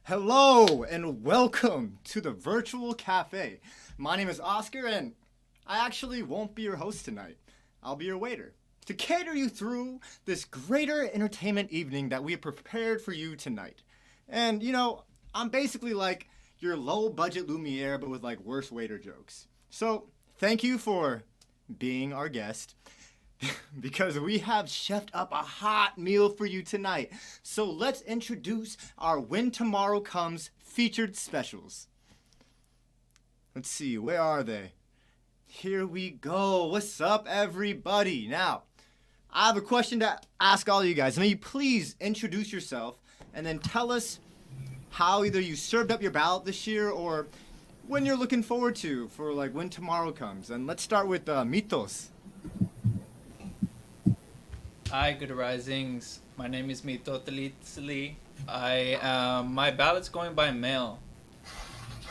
Hello and welcome to the Virtual Cafe. My name is Oscar and I actually won't be your host tonight. I'll be your waiter to cater you through this greater entertainment evening that we have prepared for you tonight. And I'm basically like your low budget Lumiere but with like worse waiter jokes. So thank you for being our guest. Because we have chefed up a hot meal for you tonight. So let's introduce our When Tomorrow Comes featured specials. Let's see, where are they? Here we go. What's up, everybody? Now, I have a question to ask all you guys. May you please introduce yourself and then tell us how either you served up your ballot this year or when you're looking forward to for like When Tomorrow Comes. And let's start with Mitos. Hi, good risings. My name is Mitotiliztli. My ballot's going by mail.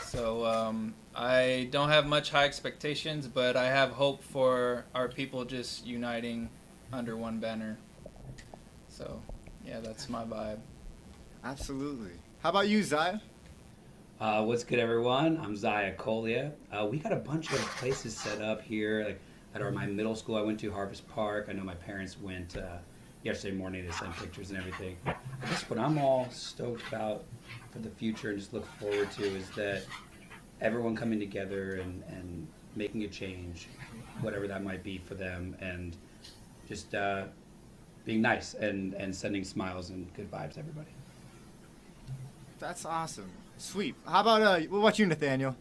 So I don't have much high expectations, but I have hope for our people just uniting under one banner. So yeah, that's my vibe. Absolutely. How about you, Zaya? What's good, everyone? I'm Zaya Kolia. We got a bunch of places set up here, like at my middle school I went to, Harvest Park. I know my parents went yesterday morning. They sent pictures and everything. I guess what I'm all stoked about for the future and just look forward to is that everyone coming together and making a change, whatever that might be for them, and just being nice and sending smiles and good vibes to everybody. That's awesome. Sweet. How about you, Nathaniel?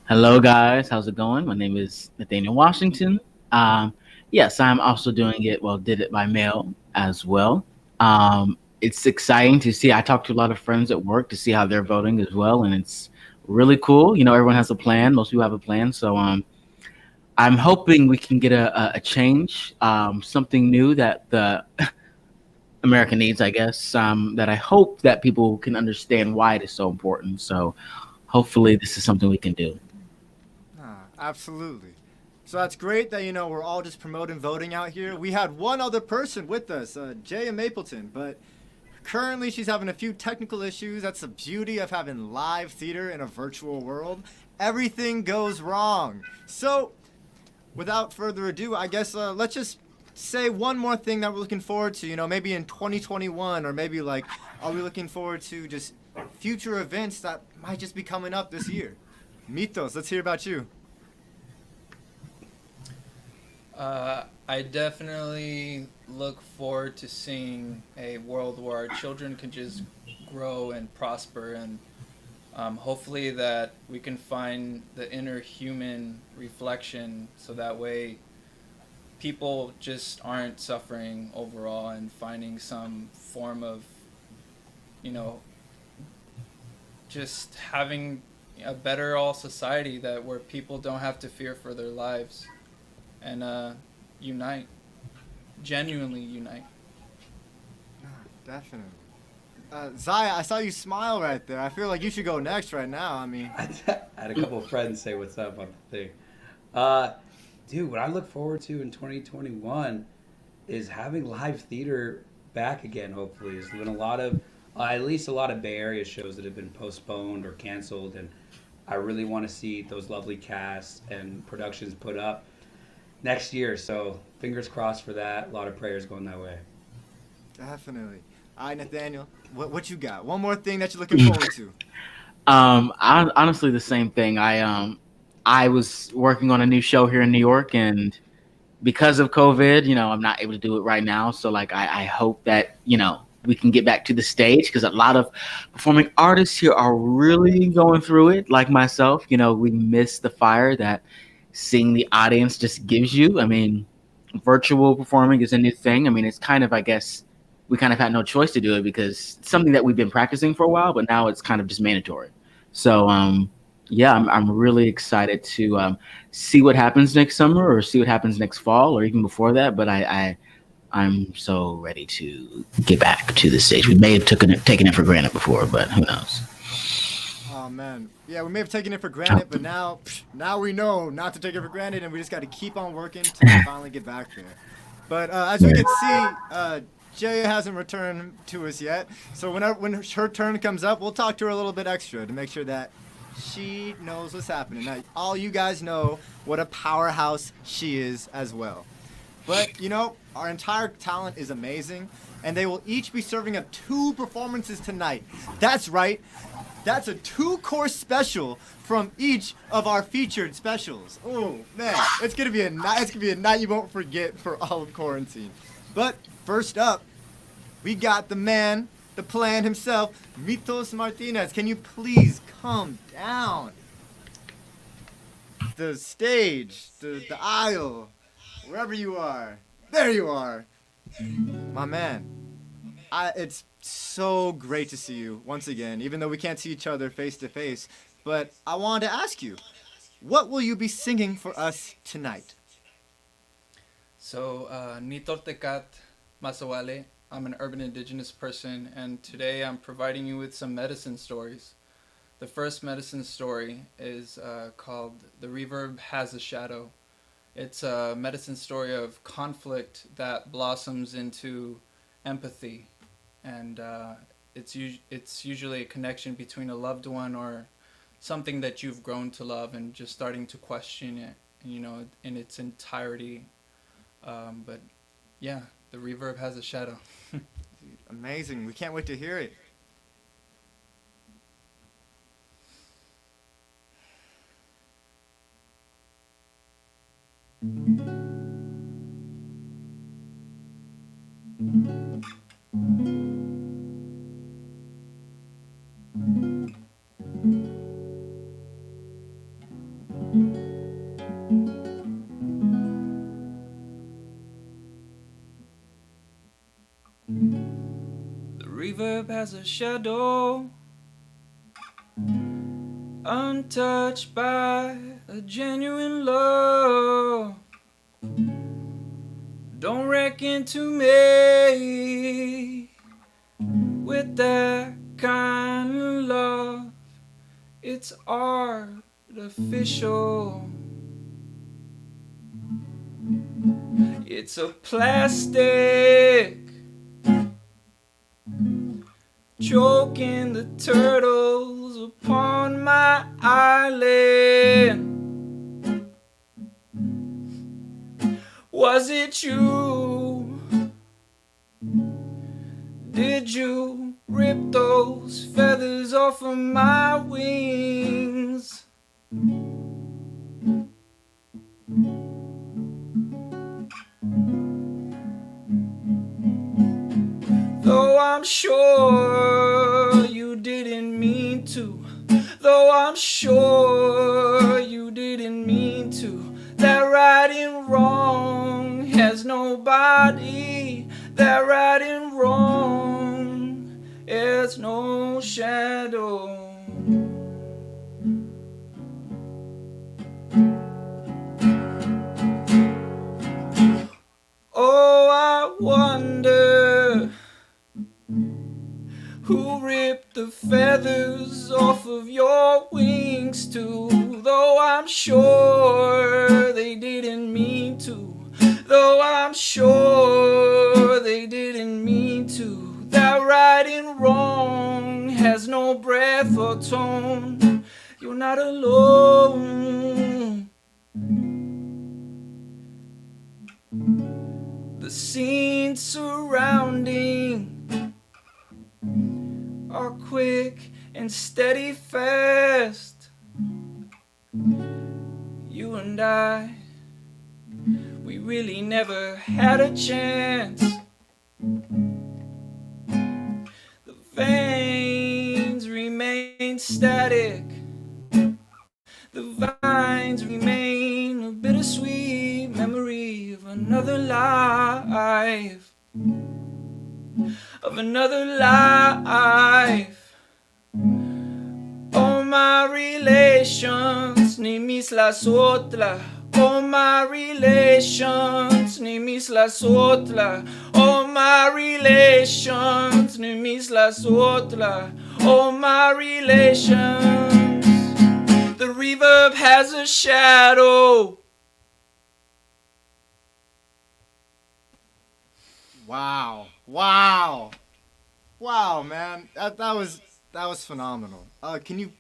Hello, guys. How's it going? My name is Nathaniel Washington. Yes, I'm also doing it. Well, did it by mail as well. It's exciting to see. I talked to a lot of friends at work to see how they're voting as well, and it's really cool. Everyone has a plan. Most people have a plan. So I'm hoping we can get a change, something new that the America needs, I guess, that I hope that people can understand why it is so important. So hopefully this is something we can do. Absolutely. So that's great that, we're all just promoting voting out here. We had one other person with us, Jaya Mapleton, but Currently, she's having a few technical issues. That's the beauty of having live theater in a virtual world. Everything goes wrong. So, without further ado, I guess let's just say one more thing that we're looking forward to. You know, maybe in 2021, or maybe like, are we looking forward to just future events that might just be coming up this year? Mitos, let's hear about you. I definitely look forward to seeing a world where our children can just grow and prosper, and hopefully that we can find the inner human reflection, so that way people just aren't suffering overall and finding some form of, you know, just having a better all society that where people don't have to fear for their lives, and unite, genuinely unite. Definitely. Zaya, I saw you smile right there. I feel like you should go next right now. I mean, I had a couple of friends say what's up on the thing. Dude, what I look forward to in 2021 is having live theater back again, hopefully. There's been a lot of, at least a lot of Bay Area shows that have been postponed or canceled, and I really want to see those lovely casts and productions put up next year. So fingers crossed for that. A lot of prayers going that way. definitely. All right, Nathaniel, what you got? One more thing that you're looking forward to. Honestly, the same thing. I was working on a new show here in New York, and because of COVID, I'm not able to do it right now. So like, I hope that we can get back to the stage, because a lot of performing artists here are really going through it. Like myself, we miss the fire that seeing the audience just gives you. I mean, virtual performing is a new thing. I mean, it's kind of, I guess, we kind of had no choice to do it because it's something that we've been practicing for a while, but now it's kind of just mandatory. So, yeah, I'm really excited to see what happens next summer, or see what happens next fall, or even before that. But I'm so ready to get back to the stage. We may have taken it for granted before, but who knows? Oh man, yeah, we may have taken it for granted, but now we know not to take it for granted, and we just got to keep on working till we finally get back there. But as we can see, Jaya hasn't returned to us yet. So when her turn comes up, we'll talk to her a little bit extra to make sure that she knows what's happening. Now, all you guys know what a powerhouse she is as well. But, our entire talent is amazing, and they will each be serving up 2 performances tonight. That's right. That's a 2-course special from each of our featured specials. Oh, man. It's going to be a night you won't forget for all of quarantine. But first up, we got the man, the plan himself, Mitotiliztli Martinez. Can you please come down? The stage, the aisle, wherever you are. There you are. My man. It's so great to see you once again, even though we can't see each other face to face. But I wanted to ask you, what will you be singing for us tonight? So, Nitortekat Masawale. I'm an urban indigenous person, and today I'm providing you with some medicine stories. The first medicine story is called The Reverb Has a Shadow. It's a medicine story of conflict that blossoms into empathy, and it's usually a connection between a loved one or something that you've grown to love, and just starting to question it, in its entirety. But yeah, The Reverb Has a Shadow. Dude, amazing. We can't wait to hear it. The reverb has a shadow, untouched by a genuine love. Don't reckon to me with that kind of love. It's artificial. It's a plastic choking the turtles upon my island. Was it you? Did you rip those feathers off of my wings? Though I'm sure you didn't mean to, though I'm sure you didn't mean to, that right and wrong has no body, that right and wrong has no shadow. Oh, I wonder who ripped the feathers off of your wings too. Though I'm sure they didn't mean to, though I'm sure they didn't mean to, that right and wrong has no breath or tone. You're not alone. The scenes surrounding are quick and steady fast. You and I, we really never had a chance. The veins remain static, the vines remain a bittersweet memory of another life, of another life. Oh, my relations, ni mis las otras. Oh, my relations, ni mis las otras. Oh, my relations, ni mis las otras. Oh, my relations. The reverb has a shadow. Wow. Wow. Wow, man. That was phenomenal. Can you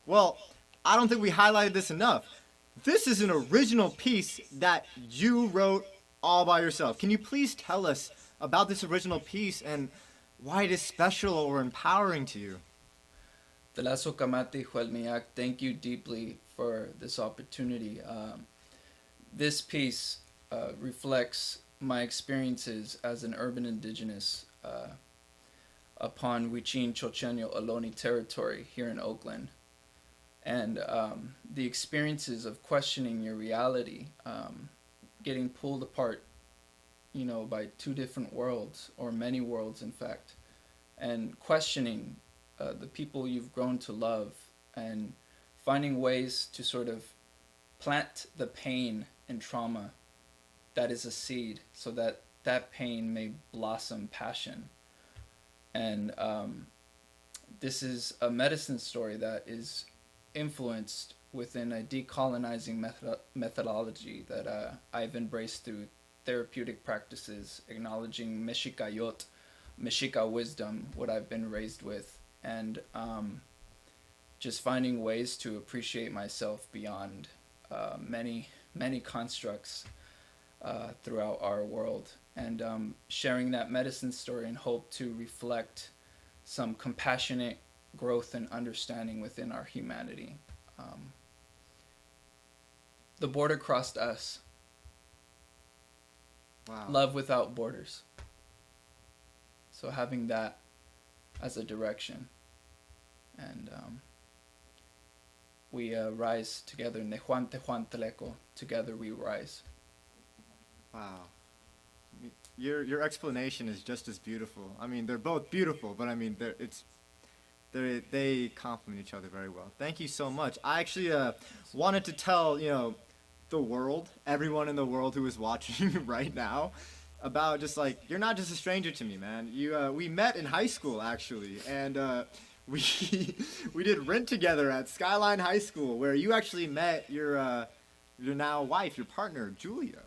well, I don't think we highlighted this enough. This is an original piece that you wrote all by yourself. Can you please tell us about this original piece and why it is special or empowering to you? Telaso Kamati Huelmiak, thank you deeply for this opportunity. This piece reflects my experiences as an urban indigenous upon Huichin Chochenyo Ohlone territory here in Oakland. And the experiences of questioning your reality, getting pulled apart, by two different worlds, or many worlds in fact, and questioning the people you've grown to love, and finding ways to sort of plant the pain and trauma that is a seed, so that that pain may blossom passion. And this is a medicine story that is influenced within a decolonizing methodology that I've embraced through therapeutic practices, acknowledging Meshikayot, Meshika wisdom, what I've been raised with, and just finding ways to appreciate myself beyond many, many constructs throughout our world, and sharing that medicine story in hope to reflect some compassionate growth and understanding within our humanity. The border crossed us. Wow. Love without borders. So having that as a direction, and we rise together. Nehuan Tehuan Teleco. Together we rise. Wow. Your explanation is just as beautiful. I mean, they're both beautiful, but I mean, they complement each other very well. Thank you so much. I actually wanted to tell the world, everyone in the world who is watching right now, about just like, you're not just a stranger to me, man. We met in high school actually, and we we did Rent together at Skyline High School, where you actually met your now wife, your partner, Julia.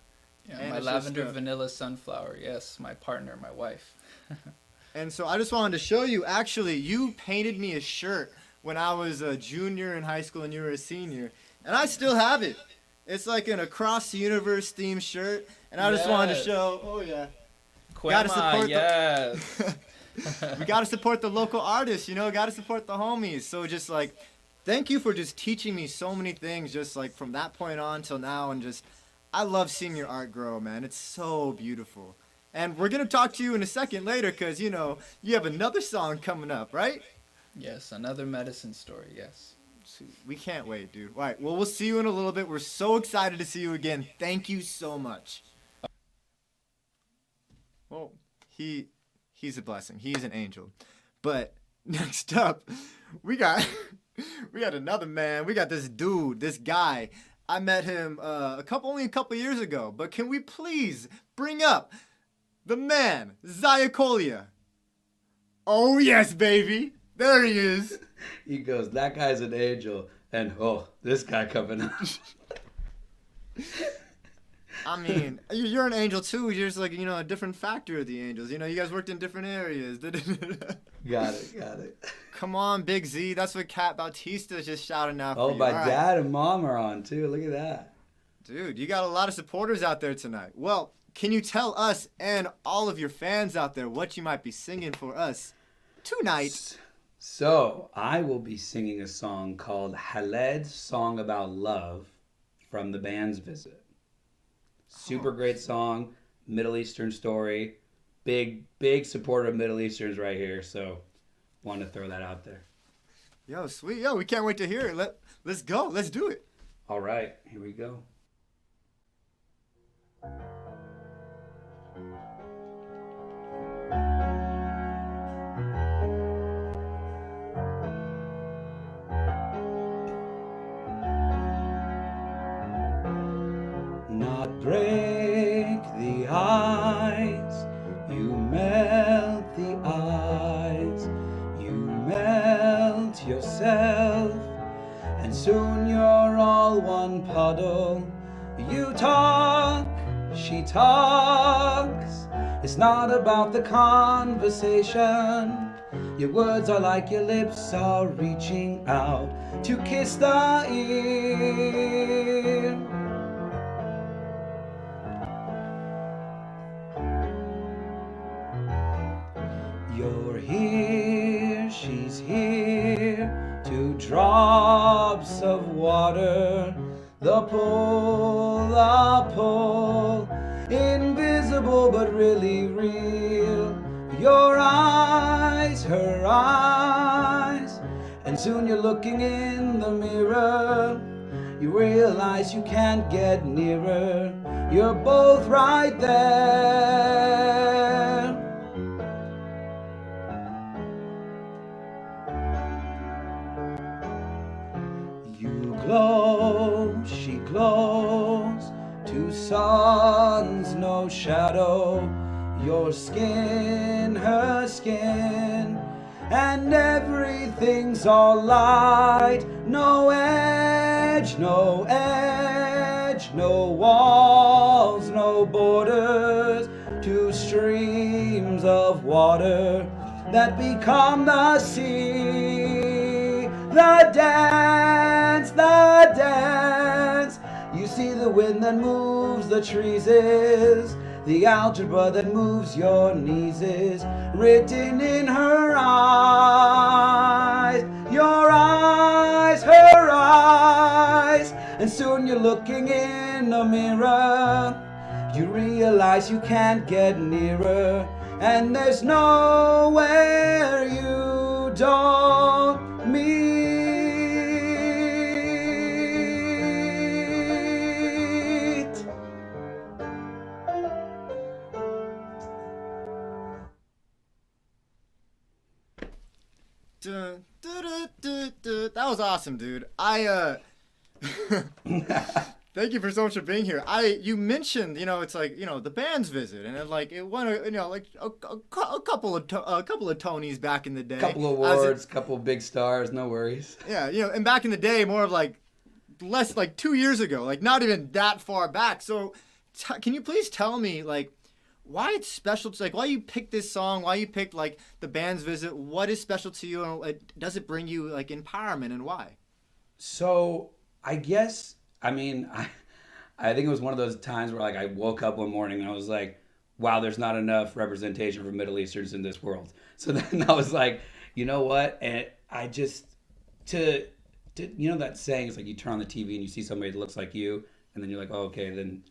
Yeah, And my it's lavender just, vanilla sunflower. Yes, my partner, my wife. And so I just wanted to show you, actually, you painted me a shirt when I was a junior in high school and you were a senior. And I still have it. It's like an Across the Universe themed shirt. And I just wanted to Yes. show, oh yeah. Quema, support the- yes. We got to support the local artists, you know, got to support the homies. So just like, thank you for just teaching me so many things just like from that point on till now. And just, I love seeing your art grow, man. It's so beautiful. And we're going to talk to you in a second later because, you know, you have another song coming up, right? Yes, another medicine story, yes. We can't wait, dude. All right, well, we'll see you in a little bit. We're so excited to see you again. Thank you so much. Well, he's a blessing. He's an angel. But next up, we got another man. We got this dude, this guy. I met him only a couple years ago. But can we please bring up the man, Zaya Kolia? Oh, yes, baby. There he is. He goes, that guy's an angel. And, oh, this guy coming up. I mean, you're an angel, too. You're just like, you know, a different factor of the angels. You know, you guys worked in different areas. Got it. Come on, Big Z. That's what Kat Bautista's just shouting out for Oh, you. my All right. dad and mom are on, too. Look at that. Dude, you got a lot of supporters out there tonight. Well, can you tell us and all of your fans out there what you might be singing for us tonight? So, I will be singing a song called Khaled's Song About Love from the band's Visit. Super great song, Middle Eastern story. Big supporter of Middle Easterns right here, so wanted to throw that out there. Yo, sweet. Yo, we can't wait to hear it. Let's go. Let's do it. All right, here we go. Not break the ice, you melt the ice, you melt yourself, and soon you're all one puddle. You talk, she talks, it's not about the conversation. Your words are like your lips are reaching out to kiss the ear. You're here, she's here, 2 drops of water, the pull, invisible but really real. Your eyes, her eyes, and soon you're looking in the mirror. You realize you can't get nearer, you're both right there. You glow, she glows, 2 suns, no shadow, your skin, her skin, and everything's all light. No edge, no walls, no borders, 2 streams of water that become the sea. The dance, you see the wind that moves the trees is the algebra that moves your knees is written in her eyes, your eyes, her eyes, and soon you're looking in a mirror. You realize you can't get nearer, and there's nowhere you don't meet. Dun, dun, dun, dun, dun. That was awesome, dude. Thank you for so much for being here. You mentioned, you know, it's like, you know, the band's Visit, and it won, you know, like a couple of Tonys back in the day. Couple awards, couple big stars, no worries. Yeah, you know, and back in the day, more of like less like 2 years ago, like not even that far back. So, can you please tell me, like, why it's special to like why you picked this song, why you picked like the band's visit, what is special to you, and does it bring you like empowerment, and why? So I guess I mean I think it was one of those times where like I woke up one morning and I was like, wow, there's not enough representation for Middle Easterns in this world. So then I was like, you know what? And I just to you know that saying is like you turn on the TV and you see somebody that looks like you, and then you're like, oh, okay, then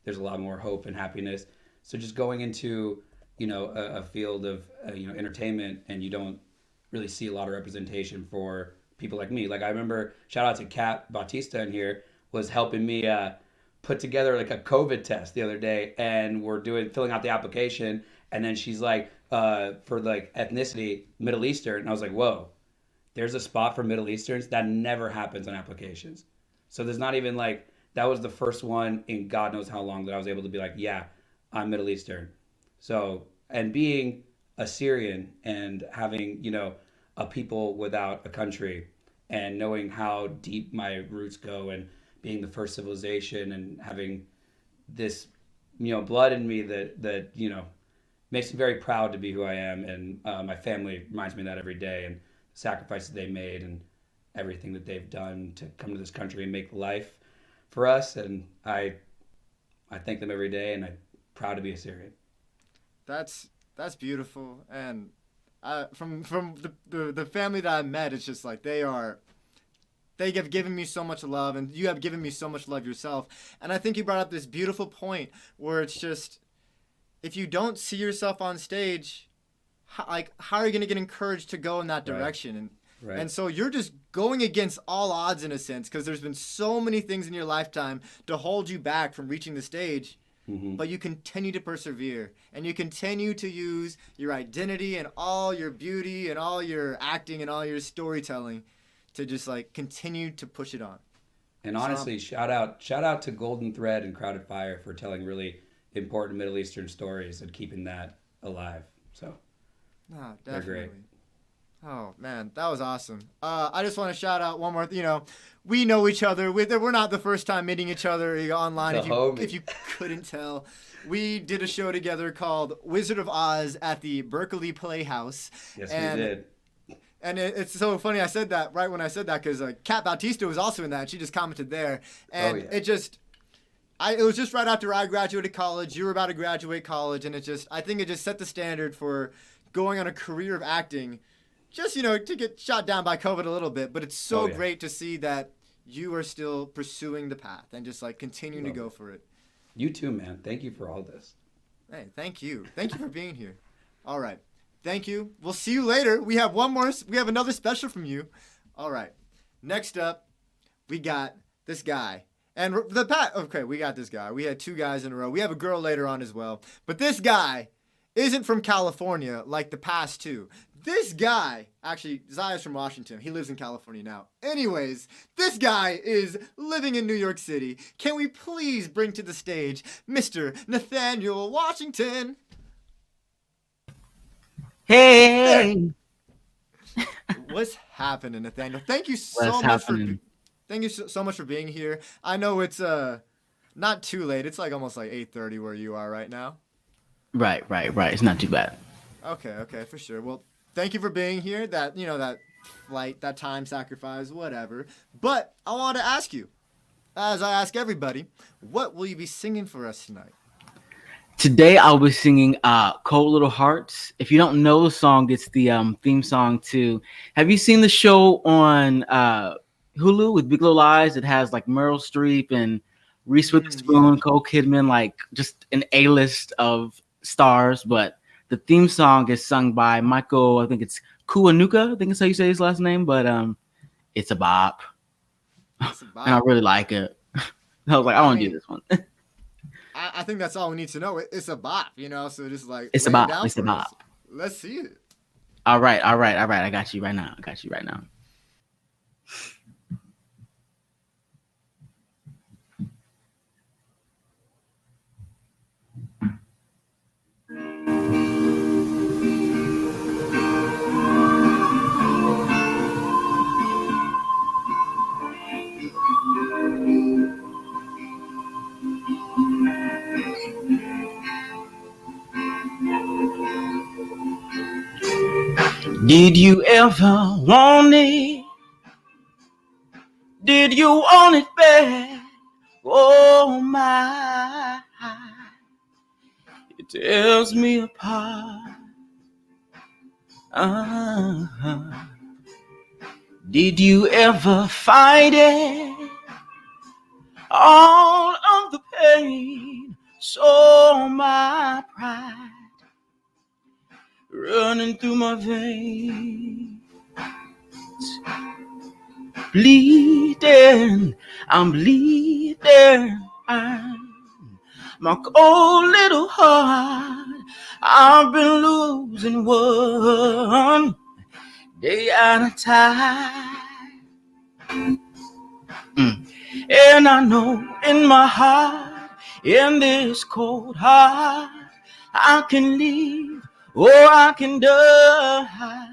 there's a lot more hope and happiness. So just going into a field of entertainment, and you don't really see a lot of representation for people like me. Like I remember, shout out to Kat Bautista in here, was helping me put together like a COVID test the other day, and we're doing filling out the application, and then she's like, for like ethnicity, Middle Eastern, and I was like, whoa, there's a spot for Middle Easterns that never happens on applications. So there's not even like that was the first one in God knows how long that I was able to be like, yeah, I'm Middle Eastern. So and being Assyrian and having a people without a country, and knowing how deep my roots go, and being the first civilization, and having this blood in me that makes me very proud to be who I am, and my family reminds me of that every day, and the sacrifices they made, and everything that they've done to come to this country and make life for us, and I thank them every day, and I'm proud to be Assyrian. That's beautiful, and from the family that I met, it's just like they have given me so much love, and you have given me so much love yourself. And I think you brought up this beautiful point where it's just, if you don't see yourself on stage, how are you going to get encouraged to go in that direction? And Right. and so you're just going against all odds in a sense, because there's been so many things in your lifetime to hold you back from reaching the stage. Mm-hmm. But you continue to persevere, and you continue to use your identity and all your beauty and all your acting and all your storytelling to just like continue to push it on. And honestly, shout out to Golden Thread and Crowded Fire for telling really important Middle Eastern stories and keeping that alive. So No, they're great. definitely. Oh man, that was awesome. I just want to shout out one more. We know each other. We're not the first time meeting each other online. If you couldn't tell, we did a show together called Wizard of Oz at the Berkeley Playhouse. Yes, and, we did. And it's so funny I said that right when I said that, because Kat Bautista was also in that. She just commented there, and it was just right after I graduated college. You were about to graduate college, and I think it just set the standard for going on a career of acting. Just, to get shot down by COVID a little bit, but it's so great to see that you are still pursuing the path and just like continuing to go for it. You too, man. Thank you for all this. Hey, thank you. Thank you for being here. All right. Thank you. We'll see you later. We have another special from you. All right. Next up, we got this guy. And we got this guy. We had two guys in a row. We have a girl later on as well. But this guy isn't from California like the past two. This guy, actually, Zaya's from Washington. He lives in California now. Anyways, this guy is living in New York City. Can we please bring to the stage Mr. Nathaniel Washington? Hey! What's happening, Nathaniel? Thank you so much for being here. I know it's not too late. It's like almost like 8:30 where you are right now. Right. It's not too bad. Okay, for sure. Well, thank you for being here. That flight, that time sacrifice, whatever. But I want to ask you, as I ask everybody, what will you be singing for us tonight? Today I'll be singing Cold Little Hearts. If you don't know the song, it's the theme song to... Have you seen the show on Hulu with Big Little Lies? It has like Meryl Streep and Reese Witherspoon, Nicole Kidman, like just an A-list of stars. But the theme song is sung by Michael, I think it's Kiwanuka, I think it's how you say his last name, but it's a bop. It's a bop. And I really like it. I was like, I want to do this one. I think that's all we need to know. It's a bop, so just like... It's a bop. It's a bop. Us. Let's see it. All right. I got you right now. Did you ever want it? Did you want it bad? Oh my, it tears me apart. Uh-huh. Did you ever fight it? All of the pain, so my pride running through my veins, bleeding, I'm bleeding. My cold little heart, I've been losing one day at a time. And I know in my heart, in this cold heart, I can live or I can die.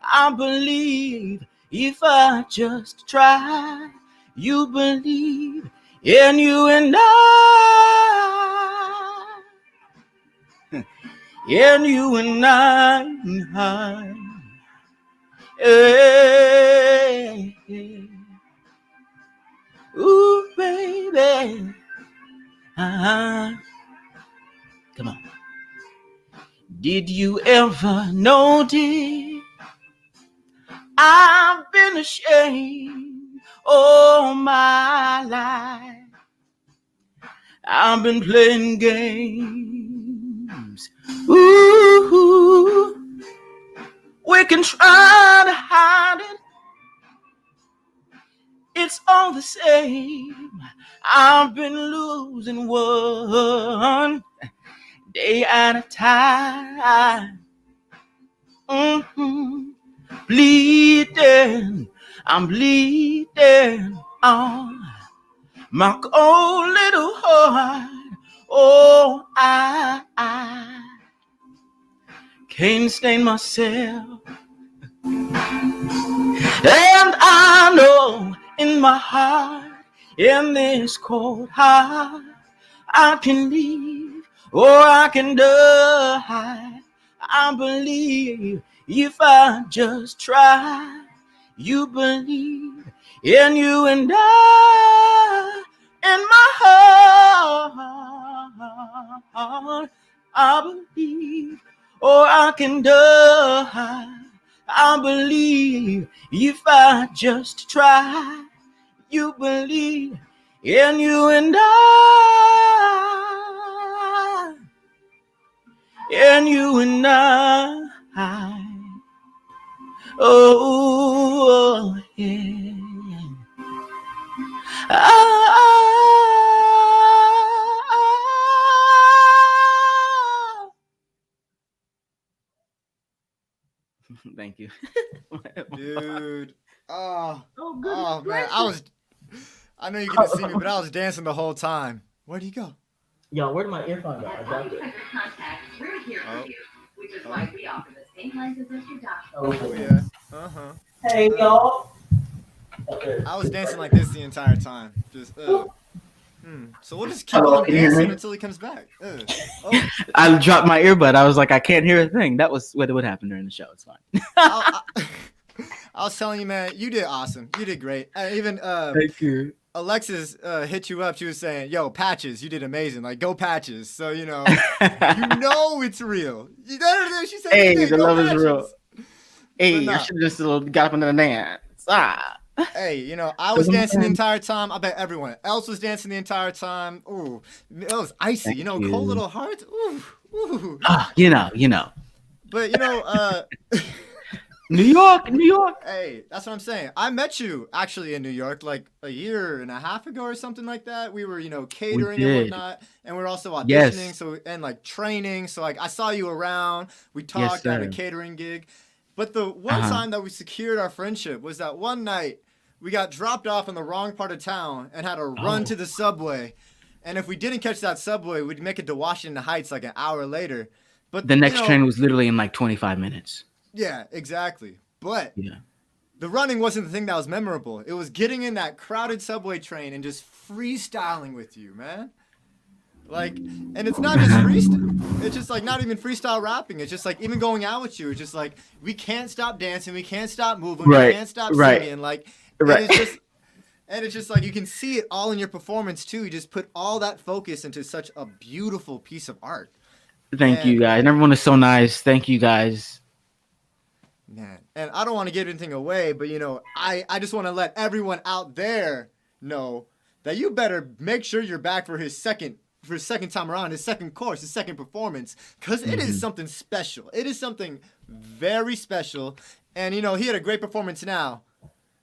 I believe if I just try. You believe in you and I. In you and I. Hey, hey. Ooh, baby. Uh-huh. Come on. Did you ever notice I've been ashamed all my life? I've been playing games. Ooh, we can try to hide it. It's all the same. I've been losing one day at a time. Bleeding, I'm bleeding on my own little heart. Oh, I can't stain myself. And I know in my heart, in this cold heart, I can leave or I can die. I believe if I just try. You believe in you and I. In my heart, I believe or I can die. I believe if I just try. You believe in you and I. In you and I. Oh, yeah. Thank you. Dude. Oh, goodness oh man. I know you couldn't see me, but I was dancing the whole time. Where'd he go? Yo, where did my earphone go? I dropped it. We're here for you, which is why we offer the same lenses as your doctor. Oh, yeah. Uh-huh. Hey, y'all. I was dancing like this the entire time. Just, So we'll just keep on dancing until he comes back. Oh. I dropped my earbud. I was like, I can't hear a thing. That was what would happen during the show. It's fine. I was telling you, man, you did awesome. You did great. Even Thank you. Alexis hit you up. She was saying, "Yo, Patches, you did amazing. Like, go Patches." So you know it's real. She said, "Hey, the love Patches. is real." Hey, Nah. I should have just got up into the dance. Hey, I was dancing the entire time. I bet everyone else was dancing the entire time. Ooh, it was icy. Thank cold you. little heart. Ooh, ooh. You know. But New York. Hey, that's what I'm saying. I met you actually in New York like a year and a half ago or something like that. We were, catering and whatnot, and we were also auditioning, and like training. So like I saw you around. We talked at a catering gig. But the one time that we secured our friendship was that one night we got dropped off in the wrong part of town and had to run to the subway. And if we didn't catch that subway, we'd make it to Washington Heights like an hour later. But the next train was literally in like 25 minutes. Yeah, exactly. But the running wasn't the thing that was memorable. It was getting in that crowded subway train and just freestyling with you, man. Like, and it's not just freestyle. It's just like not even freestyle rapping. It's just like even going out with you. It's just like we can't stop dancing. We can't stop moving. Right, We can't stop right, singing. Like, right. and it's just like you can see it all in your performance too. You just put all that focus into such a beautiful piece of art. Thank you, guys. And everyone is so nice. Thank you, guys. Man, and I don't want to give anything away, but I just want to let everyone out there know that you better make sure you're back for his second time around, his second course, his second performance, because it is something special. It is something very special, and he had a great performance now,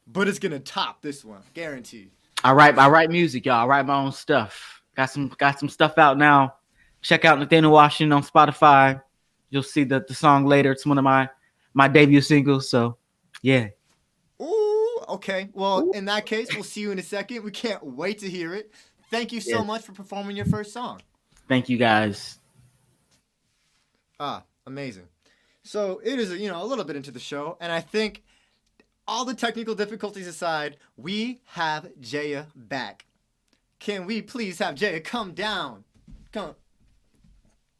but it's gonna top this one, guaranteed. I write music, y'all. I write my own stuff. Got some stuff out now. Check out Nathaniel Washington on Spotify. You'll see the song later. It's one of my debut singles. So, yeah. Ooh, okay. Well, in that case, we'll see you in a second. We can't wait to hear it. Thank you so much for performing your first song. Thank you, guys. Amazing. So it is, a little bit into the show, and I think all the technical difficulties aside, we have Jaya back. Can we please have Jaya come down? Come.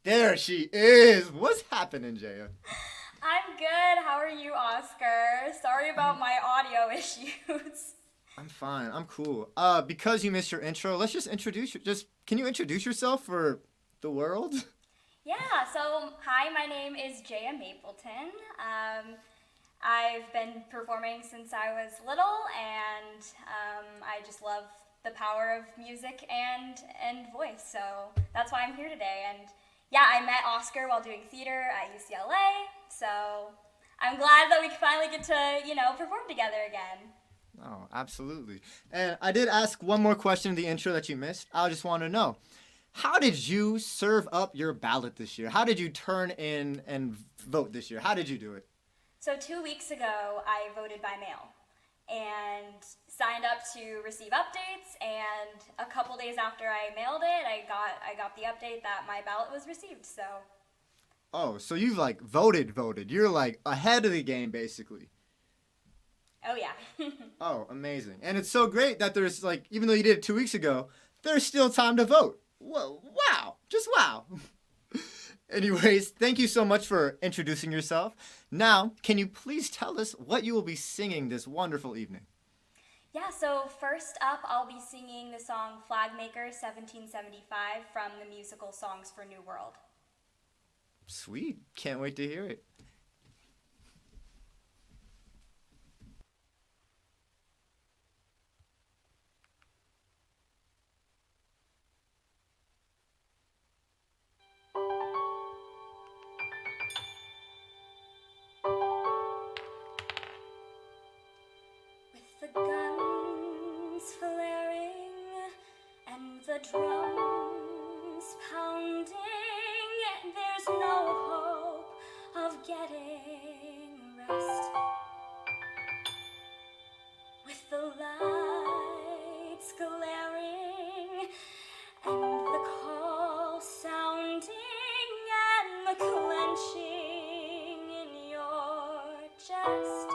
There she is. What's happening, Jaya? I'm good. How are you, Oscar? Sorry about my audio issues. I'm fine. I'm cool. Because you missed your intro, let's just can you introduce yourself for the world? Yeah, so hi, my name is Jaya Mapleton. I've been performing since I was little, and I just love the power of music and voice, so that's why I'm here today. And yeah, I met Oscar while doing theater at UCLA, so I'm glad that we finally get to, perform together again. Oh, absolutely. And I did ask one more question in the intro that you missed. I just want to know, how did you serve up your ballot this year? How did you turn in and vote this year? How did you do it? So 2 weeks ago, I voted by mail and signed up to receive updates, and a couple days after I mailed it, I got the update that my ballot was received, so. Oh, so you've voted. You're ahead of the game, basically. Oh, yeah. Oh, amazing. And it's so great that there's even though you did it 2 weeks ago, there's still time to vote. Whoa, wow. Just wow. Anyways, thank you so much for introducing yourself. Now, can you please tell us what you will be singing this wonderful evening? Yeah, so first up, I'll be singing the song Flagmaker 1775 from the musical Songs for New World. Sweet. Can't wait to hear it. The guns flaring and the drums pounding, there's no hope of getting rest. With the lights glaring and the call sounding and the clenching in your chest.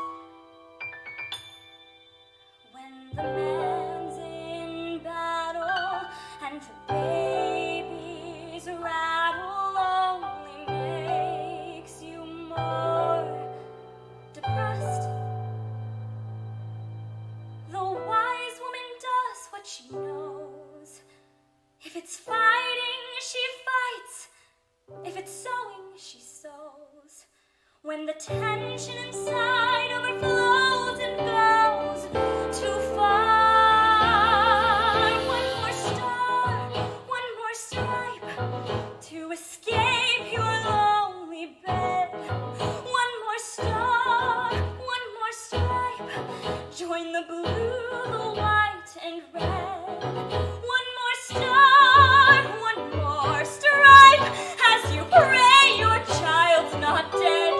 The man's in battle and the baby's rattle only makes you more depressed. The wise woman does what she knows. If it's fighting, she fights. If it's sewing, she sews. When the tension inside overflows and goes too far, one more star, one more stripe to escape your lonely bed. One more star, one more stripe, join the blue, the white, and red. One more star, one more stripe, as you pray your child's not dead.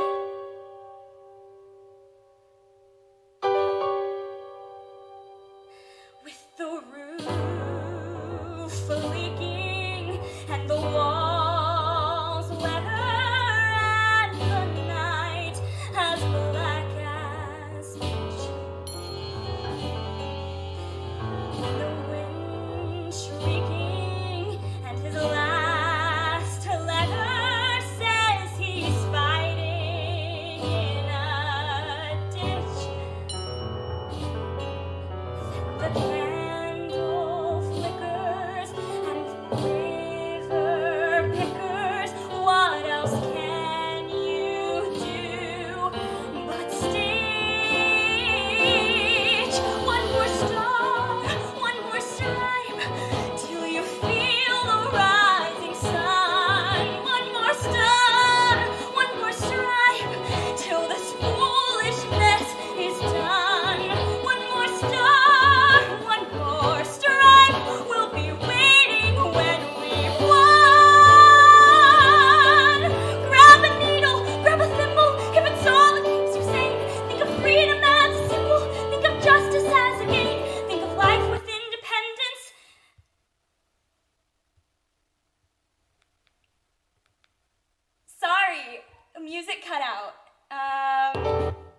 music cut out.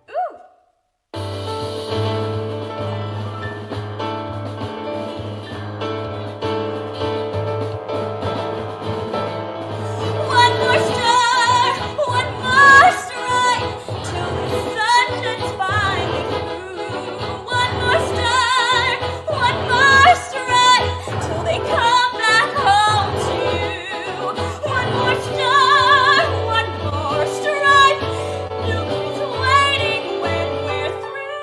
Ooh. One more star, one more strike, till the sun shines finally through. One more star, one more strike, till they come back home to you. One more star, one more strike, nobody's waiting when we're through.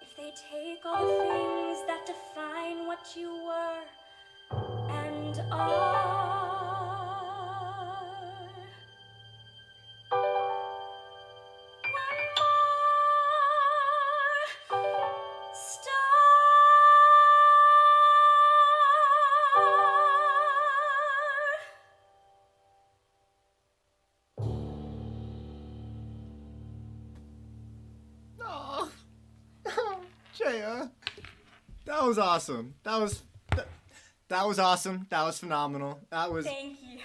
If they take all the things that define what you were and are, one more star. Oh, Jaya, that was awesome. That was awesome. That was phenomenal. Thank you.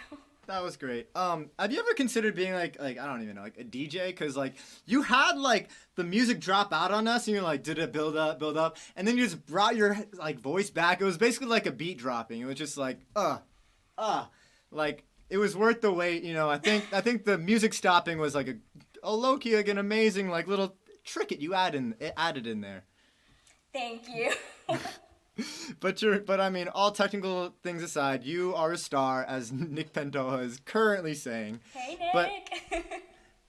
That was great. Have you ever considered being like I don't even know, like a DJ? Cause like you had like the music drop out on us, and you're like, did it build up, and then you just brought your like voice back. It was basically like a beat dropping. It was just like like it was worth the wait. You know, I think the music stopping was like a low key, like an amazing like little trick you added in there. Thank you. But I mean, all technical things aside, you are a star, as Nick Pendoa is currently saying. Hey, Nick. But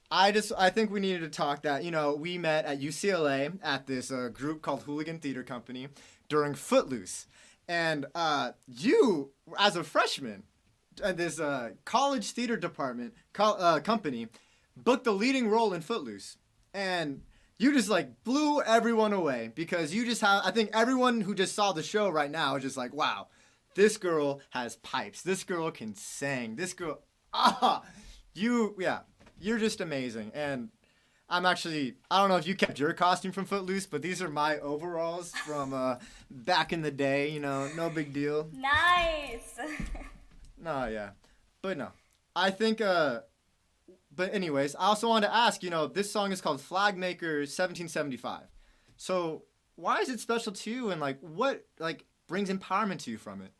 I think we needed to talk that, you know, we met at UCLA at this group called Hooligan Theater Company during Footloose. And you, as a freshman, this college theater department company, booked the leading role in Footloose. And you just like blew everyone away because you just have, I think everyone who just saw the show right now is just like, wow, this girl has pipes. This girl can sing. This girl, you're just amazing. And I'm actually, I don't know if you kept your costume from Footloose, but these are my overalls from back in the day, you know, no big deal. Nice. No, yeah. But no, I think, but anyways, I also wanted to ask, you know, this song is called Flag Maker 1775. So why is it special to you, and like what like brings empowerment to you from it?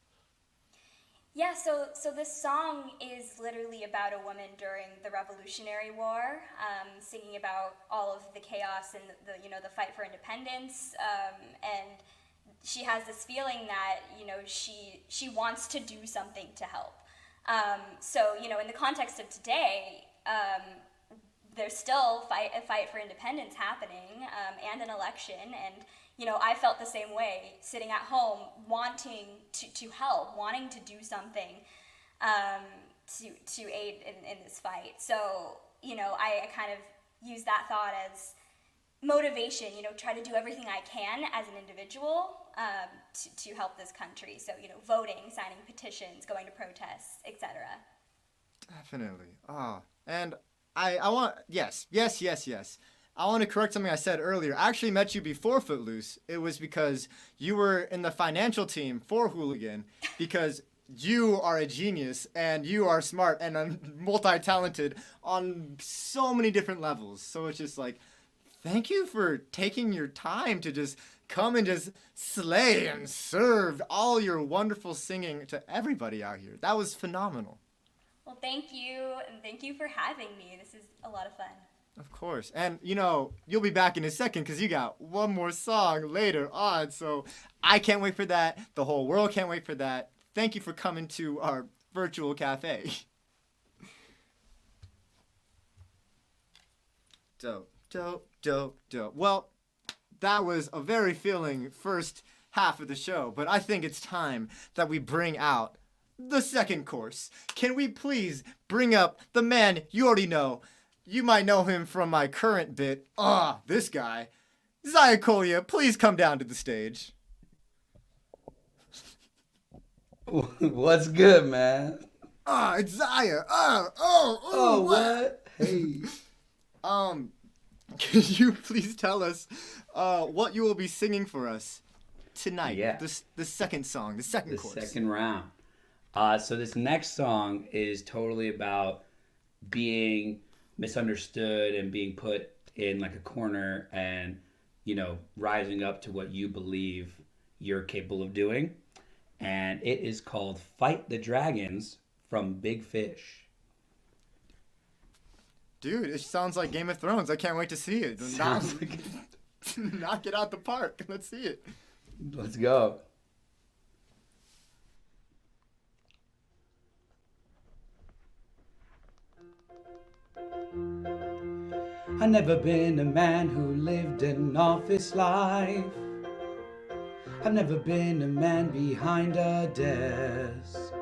Yeah, so this song is literally about a woman during the Revolutionary War, singing about all of the chaos and the fight for independence, and she has this feeling that she wants to do something to help. So in the context of today, there's still a fight for independence happening, and an election, and I felt the same way, sitting at home, wanting to help, wanting to do something to aid in this fight. So I kind of use that thought as motivation. Try to do everything I can as an individual to help this country. So voting, signing petitions, going to protests, etc. Definitely. And I want, yes. I want to correct something I said earlier. I actually met you before Footloose. It was because you were in the financial team for Hooligan, because you are a genius and you are smart and multi-talented on so many different levels. So it's just like, thank you for taking your time to just come and just slay and serve all your wonderful singing to everybody out here. That was phenomenal. Well, thank you, and thank you for having me. This is a lot of fun. Of course. And, you'll be back in a second because you got one more song later on. So I can't wait for that. The whole world can't wait for that. Thank you for coming to our virtual cafe. Dope. Well, that was a very filling first half of the show, but I think it's time that we bring out the second course. Can we please bring up the man you already know? You might know him from my current bit. This guy. Zaya Kolia, please come down to the stage. What's good, man? It's Zaya. What? Hey. Can you please tell us what you will be singing for us tonight? Yeah. The second song, the second course. Second round. So this next song is totally about being misunderstood and being put in like a corner and, rising up to what you believe you're capable of doing. And it is called Fight the Dragons from Big Fish. Dude, it sounds like Game of Thrones. I can't wait to see it. Knock it out the park. Let's see it. Let's go. I've never been a man who lived an office life. I've never been a man behind a desk.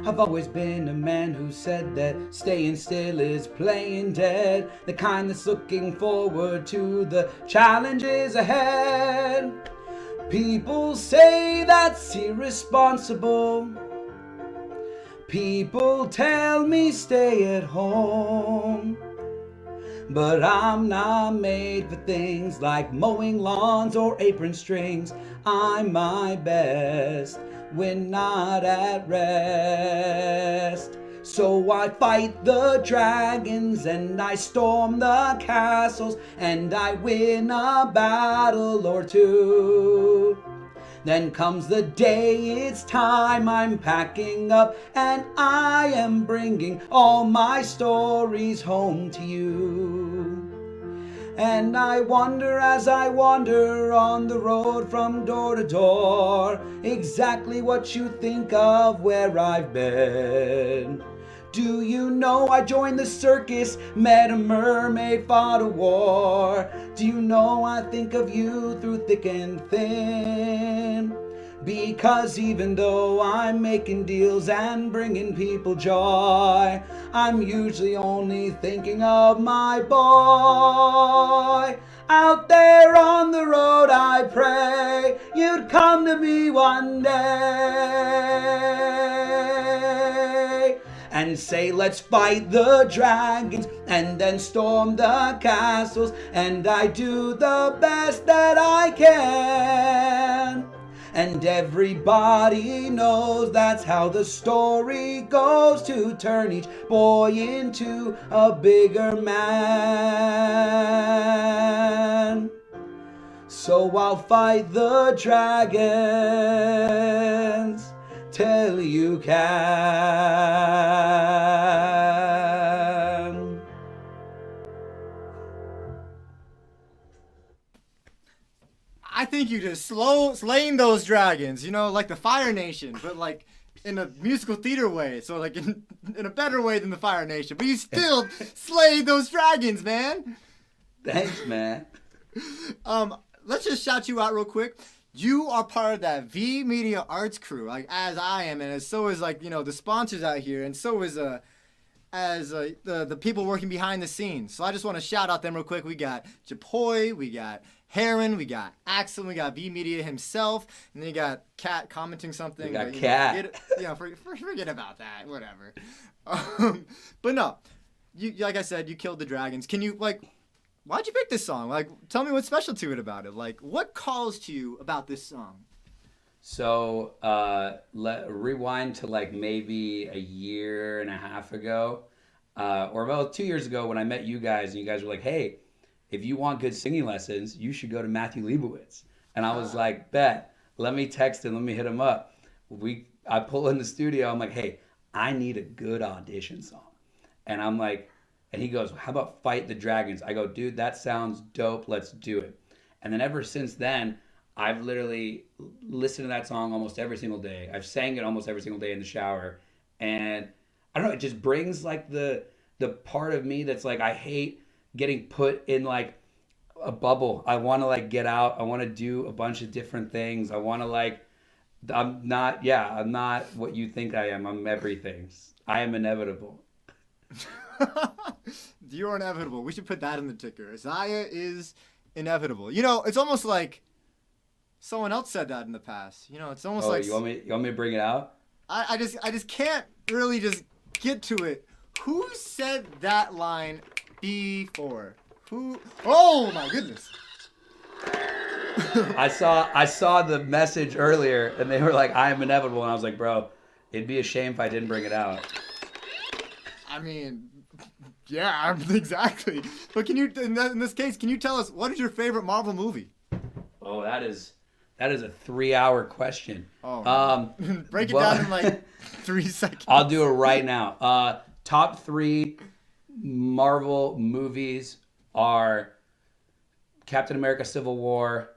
I've always been a man who said that staying still is playing dead. The kind that's looking forward to the challenges ahead. People say that's irresponsible. People tell me stay at home. But I'm not made for things like mowing lawns or apron strings. I'm my best when not at rest. So I fight the dragons and I storm the castles and I win a battle or two. Then comes the day, it's time, I'm packing up and I am bringing all my stories home to you. And I wonder as I wander on the road from door to door, exactly what you think of where I've been. Do you know I joined the circus, met a mermaid, fought a war? Do you know I think of you through thick and thin? Because even though I'm making deals and bringing people joy, I'm usually only thinking of my boy. Out there on the road I pray you'd come to me one day and say let's fight the dragons and then storm the castles, and I do the best that I can. And everybody knows that's how the story goes, to turn each boy into a bigger man. So I'll fight the dragons till you can. I think you just slaying those dragons, like the Fire Nation, but like in a musical theater way. So like in a better way than the Fire Nation. But you still slayed those dragons, man. Thanks, man. Let's just shout you out real quick. You are part of that V Media Arts crew, like as I am, and so is like the sponsors out here, and so is the people working behind the scenes. So I just want to shout out them real quick. We got Japoy, we got Heron, we got Axel, we got V Media himself, and then you got Kat commenting something. We got Kat. Forget about that. Whatever. But no, you like I said, you killed the dragons. Can you why'd you pick this song? Like, tell me what's special to it about it. Like, what calls to you about this song? So, rewind to like maybe a year and a half ago, or about 2 years ago when I met you guys, and you guys were like, hey, if you want good singing lessons, you should go to Matthew Leibowitz. And I was like, bet, let me text him, let me hit him up. I pull in the studio, I'm like, hey, I need a good audition song. And I'm like, and he goes, how about Fight the Dragons? I go, dude, that sounds dope, let's do it. And then ever since then, I've literally listened to that song almost every single day. I've sang it almost every single day in the shower. And I don't know, it just brings like the part of me that's like, I hate getting put in like a bubble. I want to like get out. I want to do a bunch of different things. I want to I'm not what you think I am. I'm everything. I am inevitable. You're inevitable. We should put that in the ticker. Zaya is inevitable. It's almost like someone else said that in the past. It's almost like. You want me to bring it out? I just can't really just get to it. Who said that line before? Who? Oh my goodness. I saw the message earlier, and they were like, "I am inevitable," and I was like, "Bro, it'd be a shame if I didn't bring it out." I mean, yeah, exactly. But can you, in this case, can you tell us what is your favorite Marvel movie? Oh, that is a 3-hour question. Oh, break it down in like 3 seconds. I'll do it right now. Top 3 Marvel movies are Captain America: Civil War,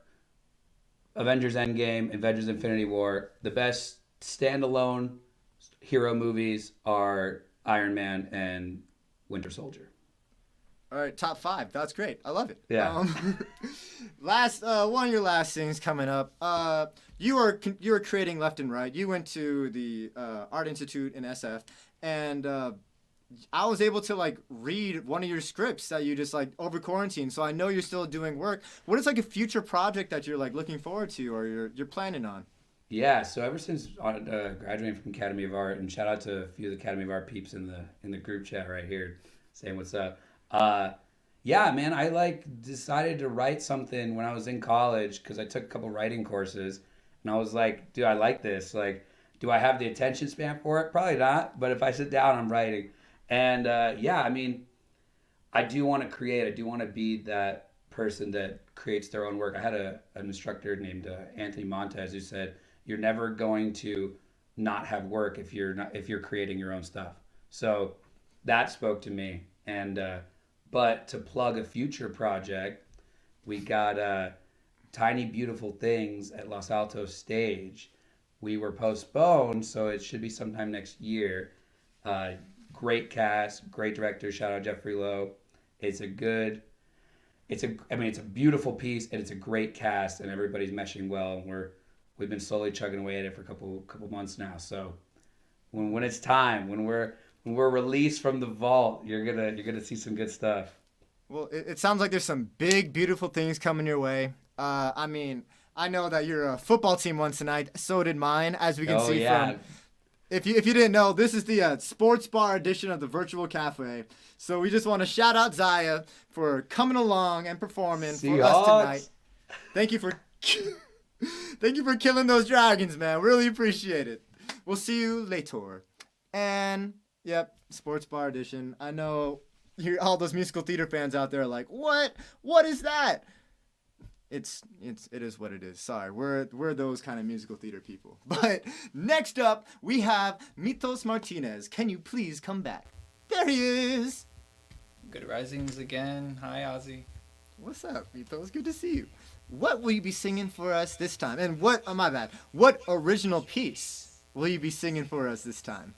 Avengers: Endgame, Avengers: Infinity War. The best standalone hero movies are Iron Man and Winter Soldier. All right, top 5. That's great. I love it. Yeah. Last one of your last things coming up. You were creating left and right. You went to the Art Institute in SF, and I was able to like read one of your scripts that you just like over quarantine. So I know you're still doing work. What is like a future project that you're like looking forward to or you're planning on? Yeah, so ever since graduating from Academy of Art, and shout out to a few of the Academy of Art peeps in the group chat right here, saying what's up. Yeah, man, I like decided to write something when I was in college because I took a couple writing courses, and I was like, dude, I like this. Like, do I have the attention span for it? Probably not, but if I sit down, I'm writing. And yeah, I mean, I do want to create. I do want to be that person that creates their own work. I had an instructor named Anthony Montez who said, "You're never going to not have work if you're creating your own stuff." So that spoke to me. And but to plug a future project, we got Tiny Beautiful Things at Los Altos Stage. We were postponed, so it should be sometime next year. Great cast, great director. Shout out Jeffrey Lowe. It's a beautiful piece, and it's a great cast, and everybody's meshing well. And we've been slowly chugging away at it for a couple months now. So when it's time, when we're released from the vault, you're gonna see some good stuff. Well, it sounds like there's some big, beautiful things coming your way. I mean, I know that your football team won tonight. So did mine, as we can see from. If you didn't know, this is the sports bar edition of the Virtual Cafe. So we just want to shout out Zaya for coming along and performing for us tonight. Thank you for killing those dragons, man. Really appreciate it. We'll see you later. And yep, sports bar edition. I know all those musical theater fans out there are like, what? What is that? It is what it is. Sorry, we're those kind of musical theater people. But next up, we have Mitotiliztli Martinez. Can you please come back? There he is. Good risings again. Hi, Ozzy. What's up, Mito? It's good to see you. What will you be singing for us this time? And what original piece will you be singing for us this time?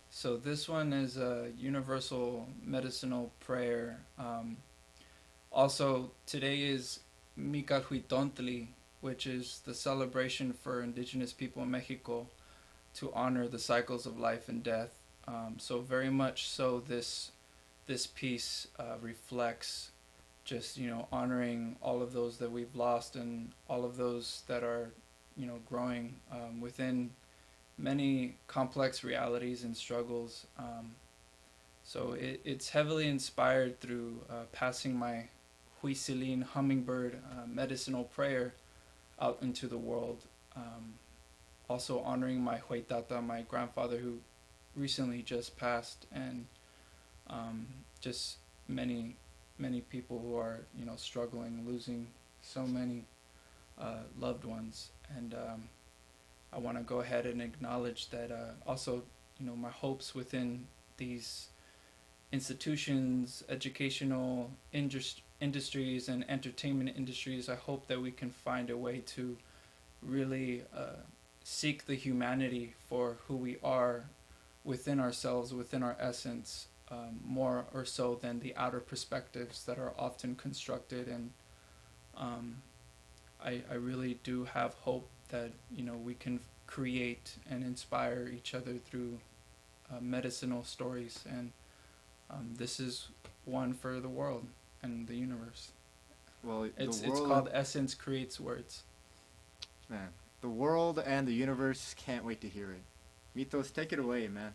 So this one is a universal medicinal prayer. Also, today is Mitotiliztli, which is the celebration for indigenous people in Mexico to honor the cycles of life and death. So very much so this piece reflects just, honoring all of those that we've lost and all of those that are, growing within many complex realities and struggles. So it's heavily inspired through passing my Huisilin hummingbird medicinal prayer out into the world. Also honoring my Huaytata, my grandfather who recently just passed, and just many people who are struggling, losing so many loved ones. And I want to go ahead and acknowledge that also my hopes within these institutions, educational industries and entertainment industries. I hope that we can find a way to really seek the humanity for who we are within ourselves, within our essence, more or so than the outer perspectives that are often constructed. And I really do have hope that we can create and inspire each other through medicinal stories, and this is one for the world and the universe. Well, it's called Essence Creates Words. Man, the world and the universe can't wait to hear it. Mitos, take it away, man.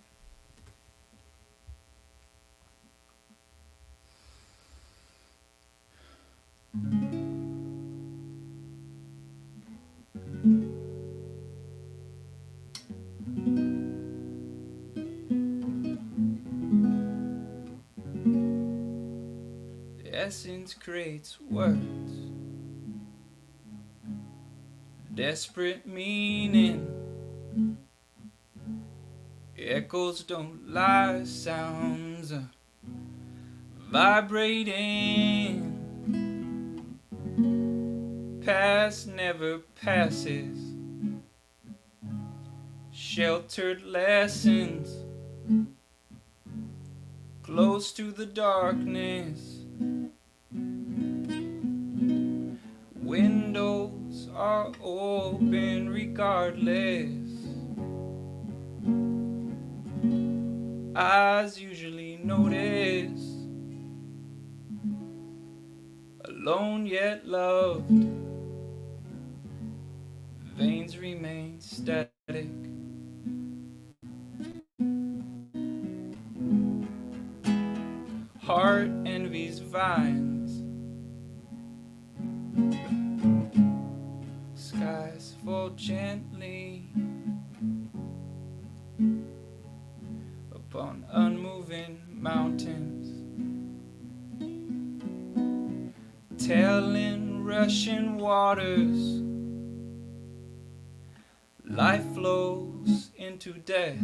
essence creates words, desperate meaning. Echoes don't lie, sounds vibrating. Past never passes. Sheltered lessons, close to the darkness. Windows are open regardless. Eyes usually notice. Alone yet loved. Veins remain static. Heart envies vines. Skies fall gently upon unmoving mountains. Telling rushing waters, life flows into death.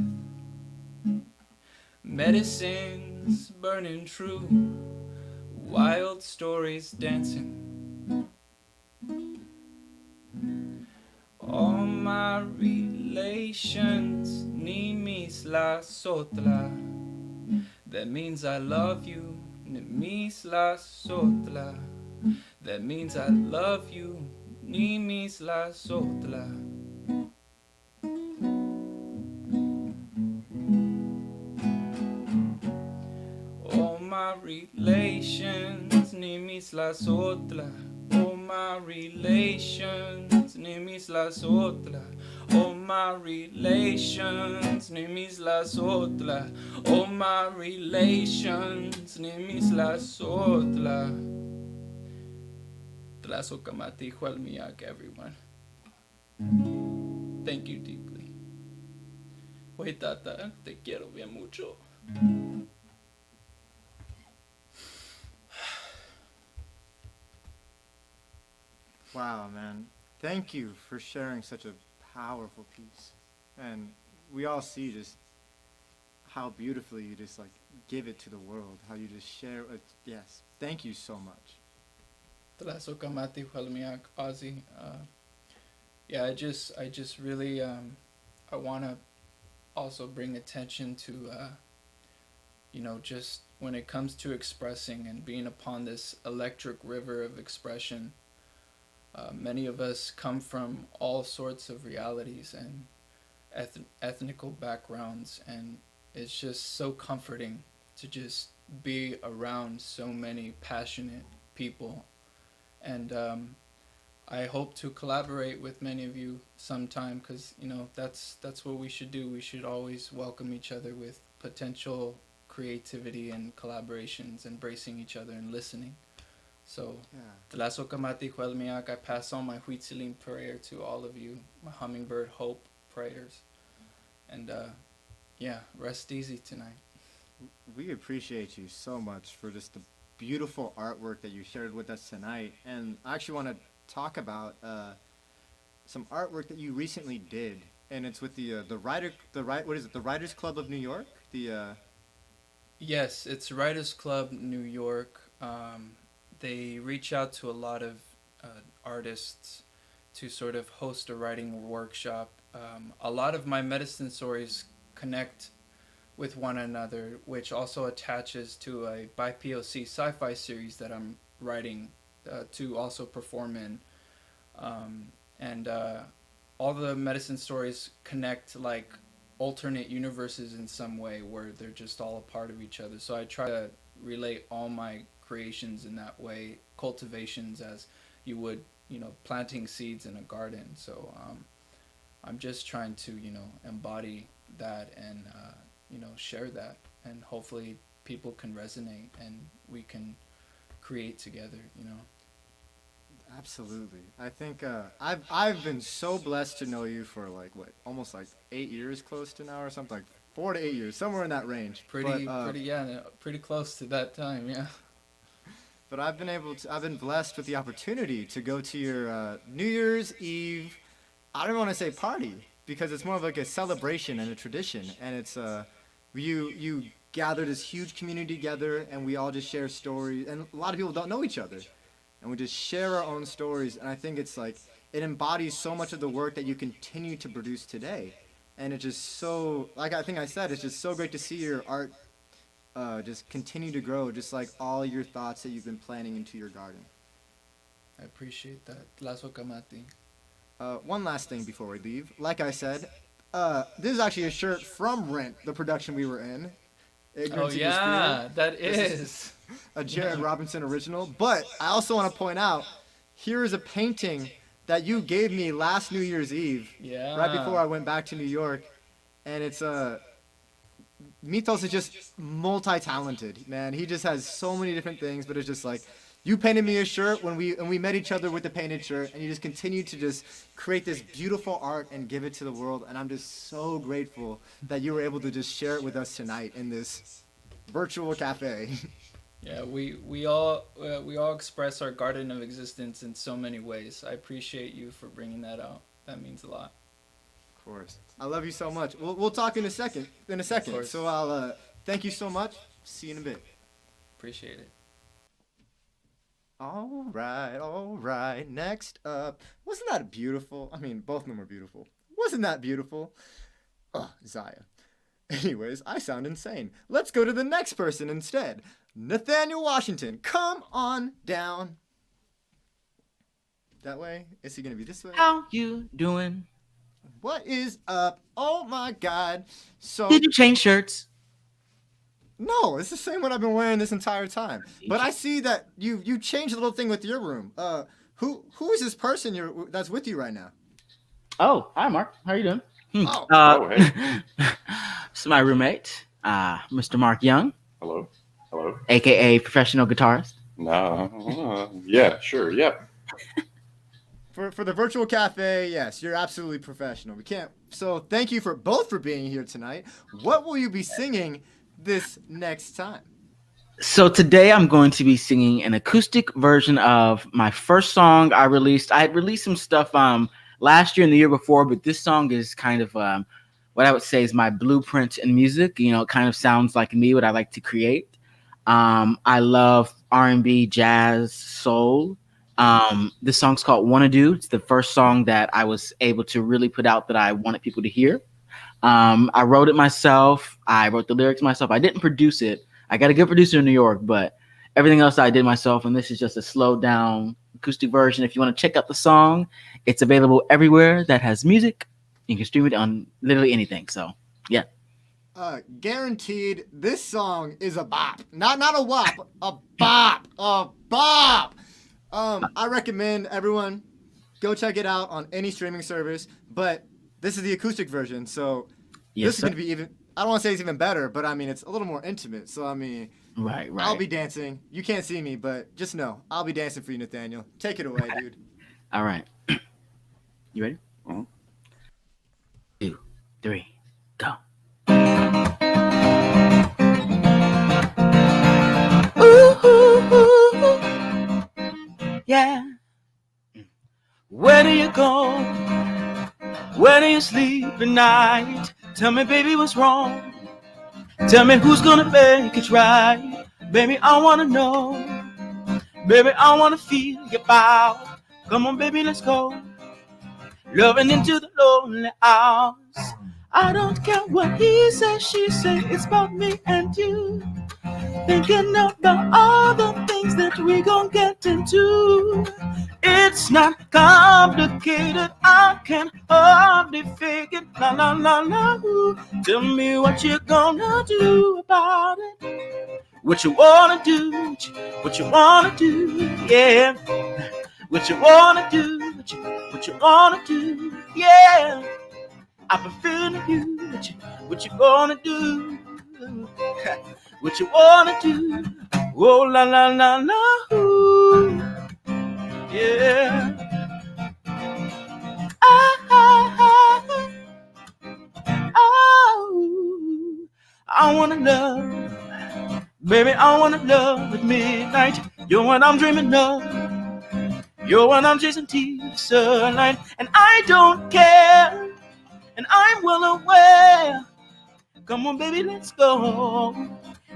Medicines burning true, wild stories dancing. All my relations, ni mis las otras. That means I love you, ni mis las otras. That means I love you, ni mis las otras. All my relations, ni mis las otras. All my relations, ni mis las otras. All my relations, ni mis las otras. All my relations, ni mis las otras. Tlazokamati Hualmiak, everyone. Thank you deeply. Oye, tata, te quiero bien mucho. Wow, man. Thank you for sharing such a powerful piece. And we all see just how beautifully you just like give it to the world, how you just share it. Yes. Thank you so much. Tlazokamati Hualmiak, Ozzy. Yeah, I just really, I want to also bring attention to, just when it comes to expressing and being upon this electric river of expression. Many of us come from all sorts of realities and ethnical backgrounds, and it's just so comforting to just be around so many passionate people. And I hope to collaborate with many of you sometime, because that's what we should do. We should always welcome each other with potential creativity and collaborations, embracing each other and listening. So, Tlazokamati Huelmiak, I pass on my Huitzilim prayer to all of you, my hummingbird hope prayers. And rest easy tonight. We appreciate you so much for just the beautiful artwork that you shared with us tonight. And I actually want to talk about some artwork that you recently did, and it's with the Writers Club of New York. Yes, it's Writers Club New York. They reach out to a lot of artists to sort of host a writing workshop. A lot of my medicine stories connect with one another, which also attaches to a BIPOC sci-fi series that I'm writing to also perform in. And all the medicine stories connect like alternate universes in some way where they're just all a part of each other. So I try to relate all my creations in that way, cultivations as you would, planting seeds in a garden. So I'm just trying to, embody that and, share that, and hopefully people can resonate and we can create together, Absolutely. I think I've been so blessed to know you for almost 8 years, close to now, or something, like 4 to 8 years, somewhere in that range. Pretty close to that time, yeah. but I've been blessed with the opportunity to go to your New Year's Eve. I don't want to say party because it's more of like a celebration and a tradition, and it's you gather this huge community together, and we all just share stories, and a lot of people don't know each other, and we just share our own stories, and I think it's like it embodies so much of the work that you continue to produce today, and it's just so, like I think I said, it's just so great to see your art just continue to grow, just like all your thoughts that you've been planning into your garden. I appreciate that. Lazo Kamati. One last thing before we leave. Like I said, this is actually a shirt from Rent, the production we were in. Oh yeah, that is a Jared Robinson original. But I also want to point out, here is a painting that you gave me last New Year's Eve, right before I went back to New York, and it's Mitos is just multi-talented, man. He just has so many different things, but it's just like, you painted me a shirt when we met each other with the painted shirt, and you just continue to just create this beautiful art and give it to the world, and I'm just so grateful that you were able to just share it with us tonight in this virtual cafe. Yeah, we all express our garden of existence in so many ways. I appreciate you for bringing that out. That means a lot. Of course. I love you so much. We'll talk in a second. So I'll thank you so much. See you in a bit. Appreciate it. All right. Next up, wasn't that beautiful? I mean, both of them were beautiful. Wasn't that beautiful? Oh, Zaya. Anyways, I sound insane. Let's go to the next person instead. Nathaniel Washington, come on down. That way? Is he gonna be this way? How you doing? What is up? Oh my God! So Did you change shirts? no, it's the same one I've been wearing this entire time. But I see that you changed a little thing with your room. Who is this person that's with you right now? Oh, hi, Mark. How are you doing? Hey. It's my roommate, Mr. Mark Young, Hello. aka professional guitarist. No. Yeah, sure. Yep. For the virtual cafe, yes, you're absolutely professional. We can't. So thank you for being here tonight. What will you be singing this next time? So today I'm going to be singing an acoustic version of my first song I released. I had released some stuff last year and the year before, but this song is kind of what I would say is my blueprint in music. You know, it kind of sounds like me, what I like to create. I love R&B, jazz, soul. This song's called Wanna Do. It's the first song that I was able to really put out that I wanted people to hear. I wrote it myself. I wrote the lyrics myself. I didn't produce it. I got a good producer in New York, but everything else I did myself. And this is just a slowed down acoustic version. If you want to check out the song, it's available everywhere that has music. You can stream it on literally anything. So, yeah. Guaranteed, this song is a bop. Not a wop, a bop. A bop. I recommend everyone go check it out on any streaming service, but this is the acoustic version, so this is going to be even, I don't want to say it's even better, but I mean, it's a little more intimate, so I mean, right. I'll be dancing. You can't see me, but just know, I'll be dancing for you, Nathaniel. Take it away, dude. All right. You ready? Mm-hmm. 2, 3, go. Ooh, yeah. Where do you go? Where do you sleep at night? Tell me, baby, what's wrong? Tell me who's gonna make it right. Baby, I wanna know. Baby, I wanna feel your power. Come on, baby, let's go. Loving into the lonely hours. I don't care what he says, she says. It's about me and you. Thinking about all the things that we gon' get into. It's not complicated, I can hardly fake it. La la la la. Ooh. Tell me what you gonna do about it. What you wanna do, what you wanna do, yeah. What you wanna do, what you wanna do, yeah. I've been feeling you, what you gonna do. What you wanna do? Oh la la la la, ooh. Yeah. I wanna love, baby. I wanna love at midnight. You're what I'm dreaming of. You're what I'm chasing to the sunlight. And I don't care. And I'm well aware. Come on, baby, let's go.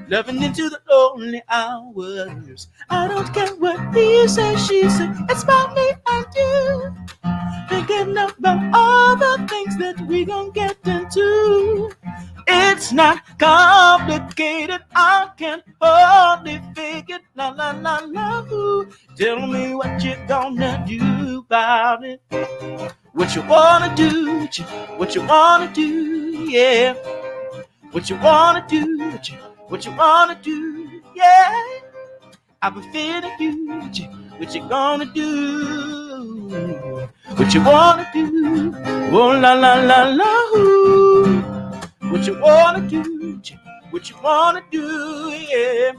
Loving into the lonely hours. I don't care what he says, she said. It's about me and you. Thinking about all the things that we gon' get into. It's not complicated. I can hardly figure. La la la la. Ooh. Tell me what you gonna do about it. What you wanna do? What you wanna do? Yeah. What you wanna do? What you wanna do? Yeah. I've been feeling you. What you gonna do? What you wanna do? Oh la la la la. Ooh. What you wanna do? What you wanna do? Yeah.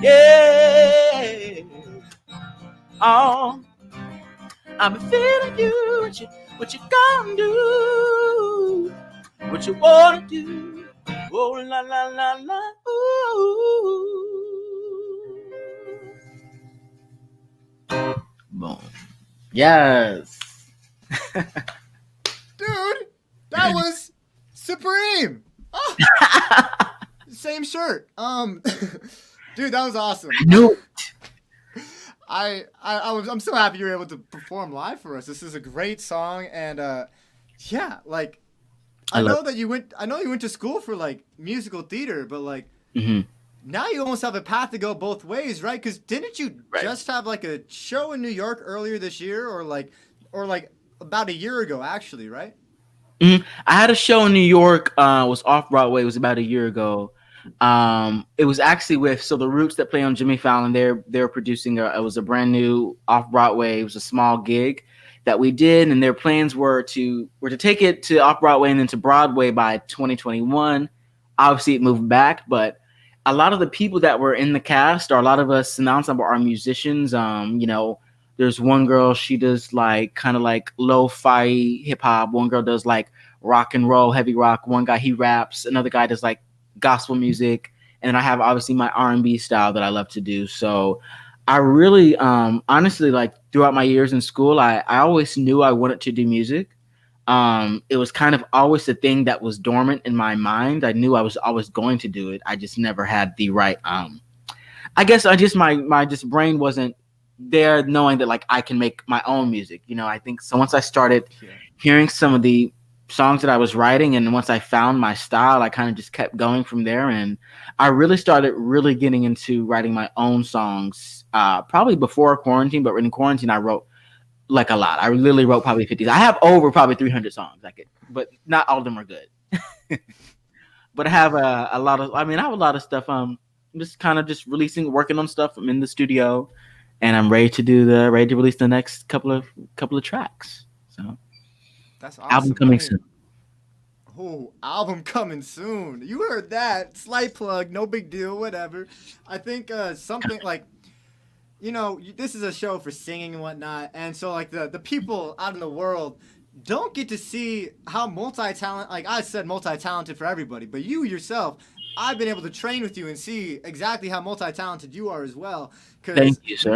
Yeah. Oh, I've been feeling you. What you gonna do? What you wanna do? Oh la la la la. Ooh. Boom. Yes. Dude, that was supreme. Oh. Same shirt. Dude, that was awesome. No. I'm so happy you were able to perform live for us. This is a great song, and yeah, like I know you went to school for like musical theater, but like now you almost have a path to go both ways, right? Because didn't you just have like a show in New York earlier this year, or like about a year ago, actually, right? I had a show in New York. Was off Broadway. It was about a year ago. It was actually with the Roots that play on Jimmy Fallon. They're producing it was a brand new off Broadway. It was a small gig that we did, and their plans were to take it to off Broadway and then to Broadway by 2021. Obviously, it moved back, but a lot of the people that were in the cast, or a lot of us in the ensemble, are musicians. You know, there's one girl, she does like kind of like lo-fi hip hop. One girl does like rock and roll, heavy rock. One guy, he raps. Another guy does like gospel music. And then I have obviously my R&B style that I love to do. So I really, honestly, like throughout my years in school, I always knew I wanted to do music. It was kind of always the thing that was dormant in my mind. I knew I was always going to do it. I just never had the right, I guess my brain wasn't there knowing that like I can make my own music. You know, I think so once I started hearing some of the songs that I was writing, and once I found my style, I kind of just kept going from there. And I really started getting into writing my own songs, probably before quarantine, but in quarantine, I wrote like a lot. I literally wrote probably 50. I have over probably 300 songs, but not all of them are good. But I have a lot of, I have a lot of stuff. Just kind of just working on stuff. I'm in the studio, and I'm ready to release the next couple of tracks. So that's awesome. Album coming soon. Oh, album coming soon. You heard that. Slight plug, no big deal, whatever. I think something like, you know, this is a show for singing and whatnot, and so like the people out in the world don't get to see how multi-talented, like I said, multi-talented for everybody, but you yourself, I've been able to train with you and see exactly how multi-talented you are as well. Thank you, sir.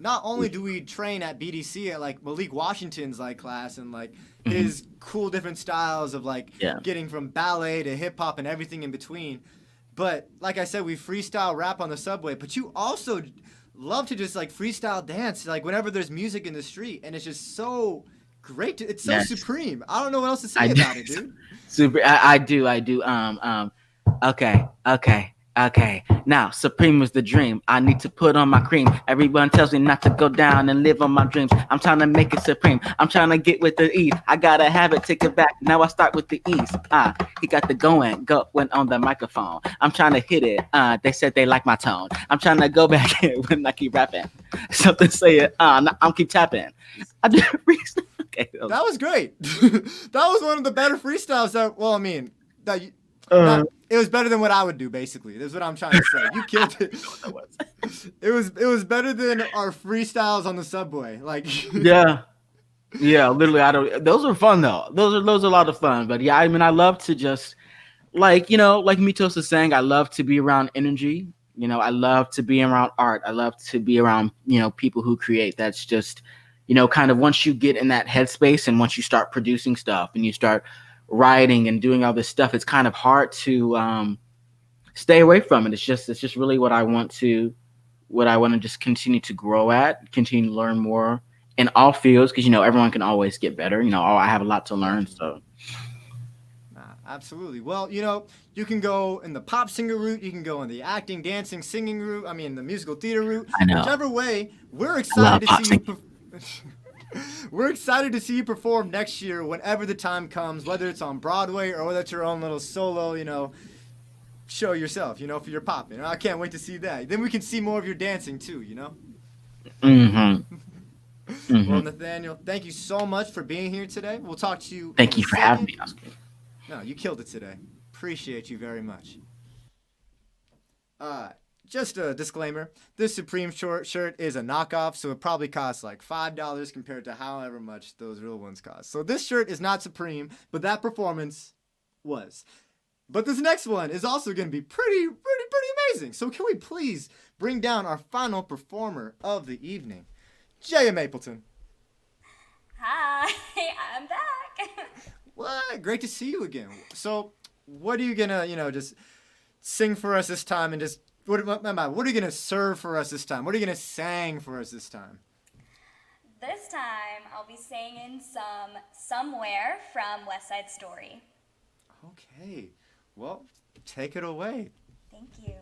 Not only do we train at BDC at like Malik Washington's like class and like his cool different styles of like getting from ballet to hip hop and everything in between, but like I said, we freestyle rap on the subway, but you also love to just like freestyle dance like whenever there's music in the street, and it's just so great. It's so supreme. I don't know what else to say about it, dude. Super. I do. Okay. Now, supreme is the dream. I need to put on my cream. Everyone tells me not to go down and live on my dreams. I'm trying to make it supreme. I'm trying to get with the ease. I gotta have it, take it back. Now I start with the ease. He got the going on the microphone. I'm trying to hit it. They said they like my tone. I'm trying to go back when I keep rapping. Something say it. I'm keep tapping. I did okay. That was great. That was one of the better freestyles it was better than what I would do, basically. That's what I'm trying to say. You killed it. It was better than our freestyles on the subway. Like yeah, literally. Those are fun though. Those are a lot of fun. But yeah, I love to just like Mitos is saying. I love to be around energy. You know, I love to be around art. I love to be around, people who create. That's just, kind of once you get in that headspace and once you start producing stuff and you start writing and doing all this stuff, it's kind of hard to stay away from it. It's just really what I want to just continue to grow at, continue to learn more in all fields because everyone can always get better. I have a lot to learn. So Absolutely. Well, you can go in the pop singer route, you can go in the acting, dancing, singing route. I mean, the musical theater route. I know. Whichever way, we're love excited to pop see you. singing. We're excited to see you perform next year, whenever the time comes, whether it's on Broadway or whether it's your own little solo, show yourself, for your pop. I can't wait to see that. Then we can see more of your dancing too. Mm-hmm. Well, Nathaniel, thank you so much for being here today. We'll talk to you. Thank in you a for second. having me, Oscar. No, you killed it today. Appreciate you very much. Just a disclaimer. This Supreme shirt is a knockoff, so it probably costs like $5 compared to however much those real ones cost. So this shirt is not Supreme, but that performance was. But this next one is also going to be pretty amazing. So can we please bring down our final performer of the evening, Jaya Mapleton. Hi, I'm back. What? Great to see you again. So, what are you gonna, just sing for us this time, and just what are you gonna serve for us this time? What are you gonna sing for us this time? This time I'll be singing some Somewhere from West Side Story. Okay. Well, take it away. Thank you.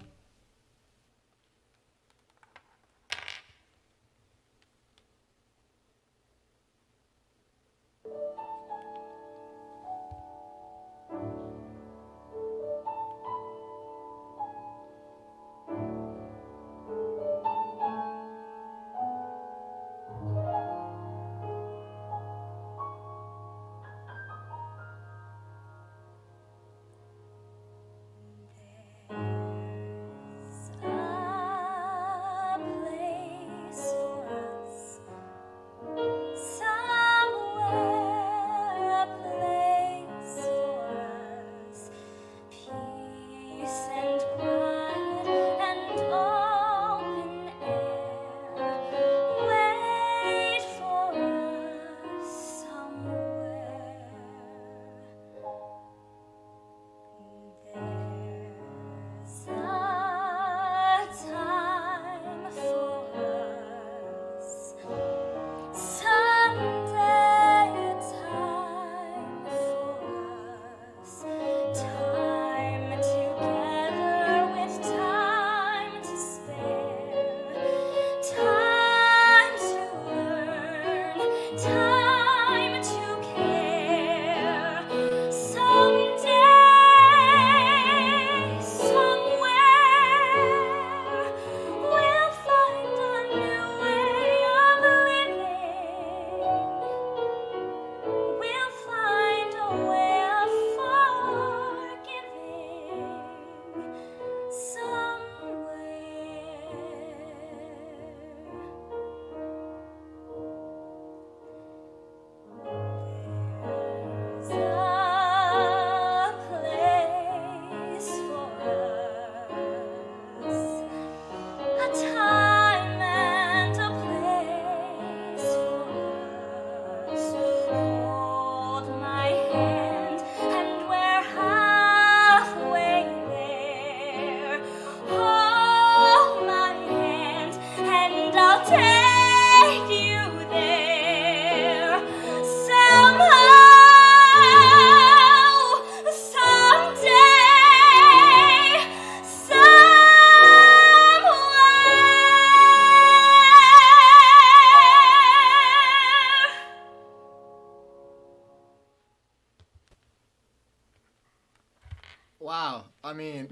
Wow. I mean,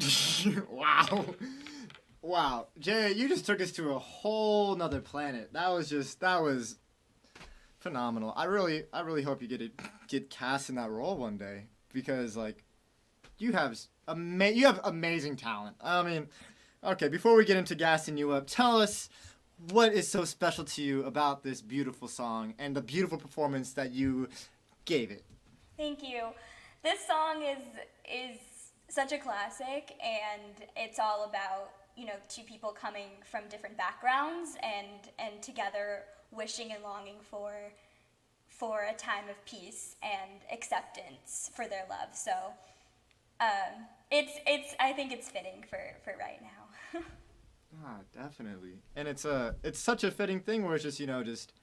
wow. Wow. Jay, you just took us to a whole nother planet. That was phenomenal. I really hope you get cast in that role one day because you have amazing talent. I mean, okay, before we get into gassing you up, tell us what is so special to you about this beautiful song and the beautiful performance that you gave it. Thank you. This song is such a classic, and it's all about two people coming from different backgrounds and together wishing and longing for a time of peace and acceptance for their love. So I think it's fitting for right now. Definitely. And it's such a fitting thing where it's just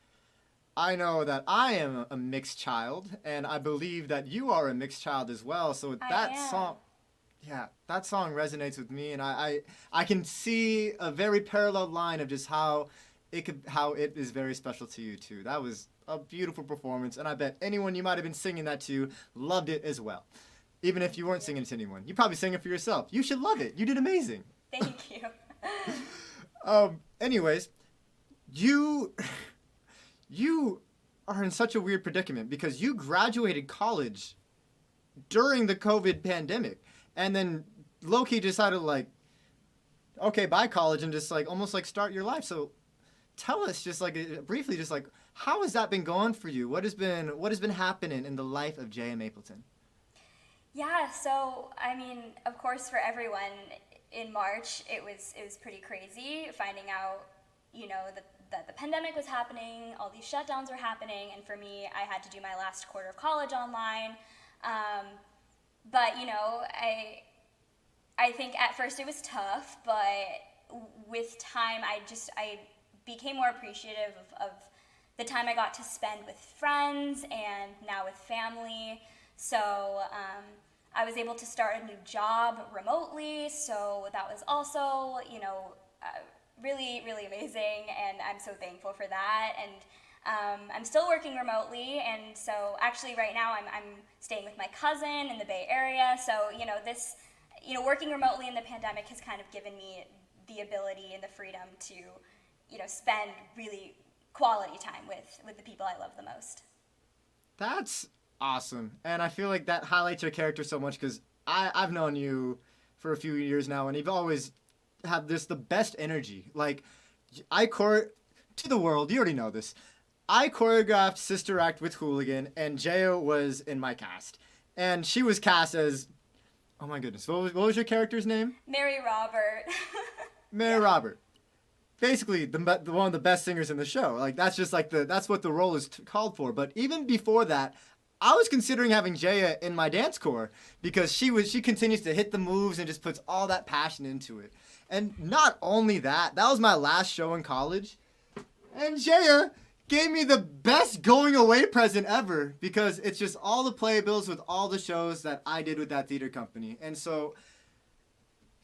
I know that I am a mixed child, and I believe that you are a mixed child as well. So that song resonates with me, and I can see a very parallel line of just how it is very special to you too. That was a beautiful performance, and I bet anyone you might have been singing that to loved it as well. Even if you weren't singing it to anyone, you probably sang it for yourself. You should love it. You did amazing. Thank you. Anyways, you are in such a weird predicament because you graduated college during the COVID pandemic, and then low-key decided okay, bye college, and just almost start your life. So tell us just briefly, just how has that been going for you? What has been happening in the life of Jaya Mapleton? Yeah, so I mean, of course, for everyone in March, it was pretty crazy finding out, that the pandemic was happening, all these shutdowns were happening, and for me, I had to do my last quarter of college online. But I think at first it was tough, but with time, I became more appreciative of the time I got to spend with friends and now with family. So I was able to start a new job remotely, so that was also, really, really amazing, and I'm so thankful for that. And I'm still working remotely, and so actually right now I'm staying with my cousin in the Bay Area. So working remotely in the pandemic has kind of given me the ability and the freedom to spend really quality time with the people I love the most. That's awesome, and I feel like that highlights your character so much because I've known you for a few years now, and you've always had the best energy. To the world, you already know this. I choreographed Sister Act with Hooligan, and Jaya was in my cast. And she was cast as, oh my goodness, what was your character's name? Mary Robert. Mary Robert. Basically, one of the best singers in the show. That's just that's what the role is called for. But even before that, I was considering having Jaya in my dance corps because she continues to hit the moves and just puts all that passion into it. And not only that was my last show in college. And Jaya gave me the best going away present ever because it's just all the playbills with all the shows that I did with that theater company. And so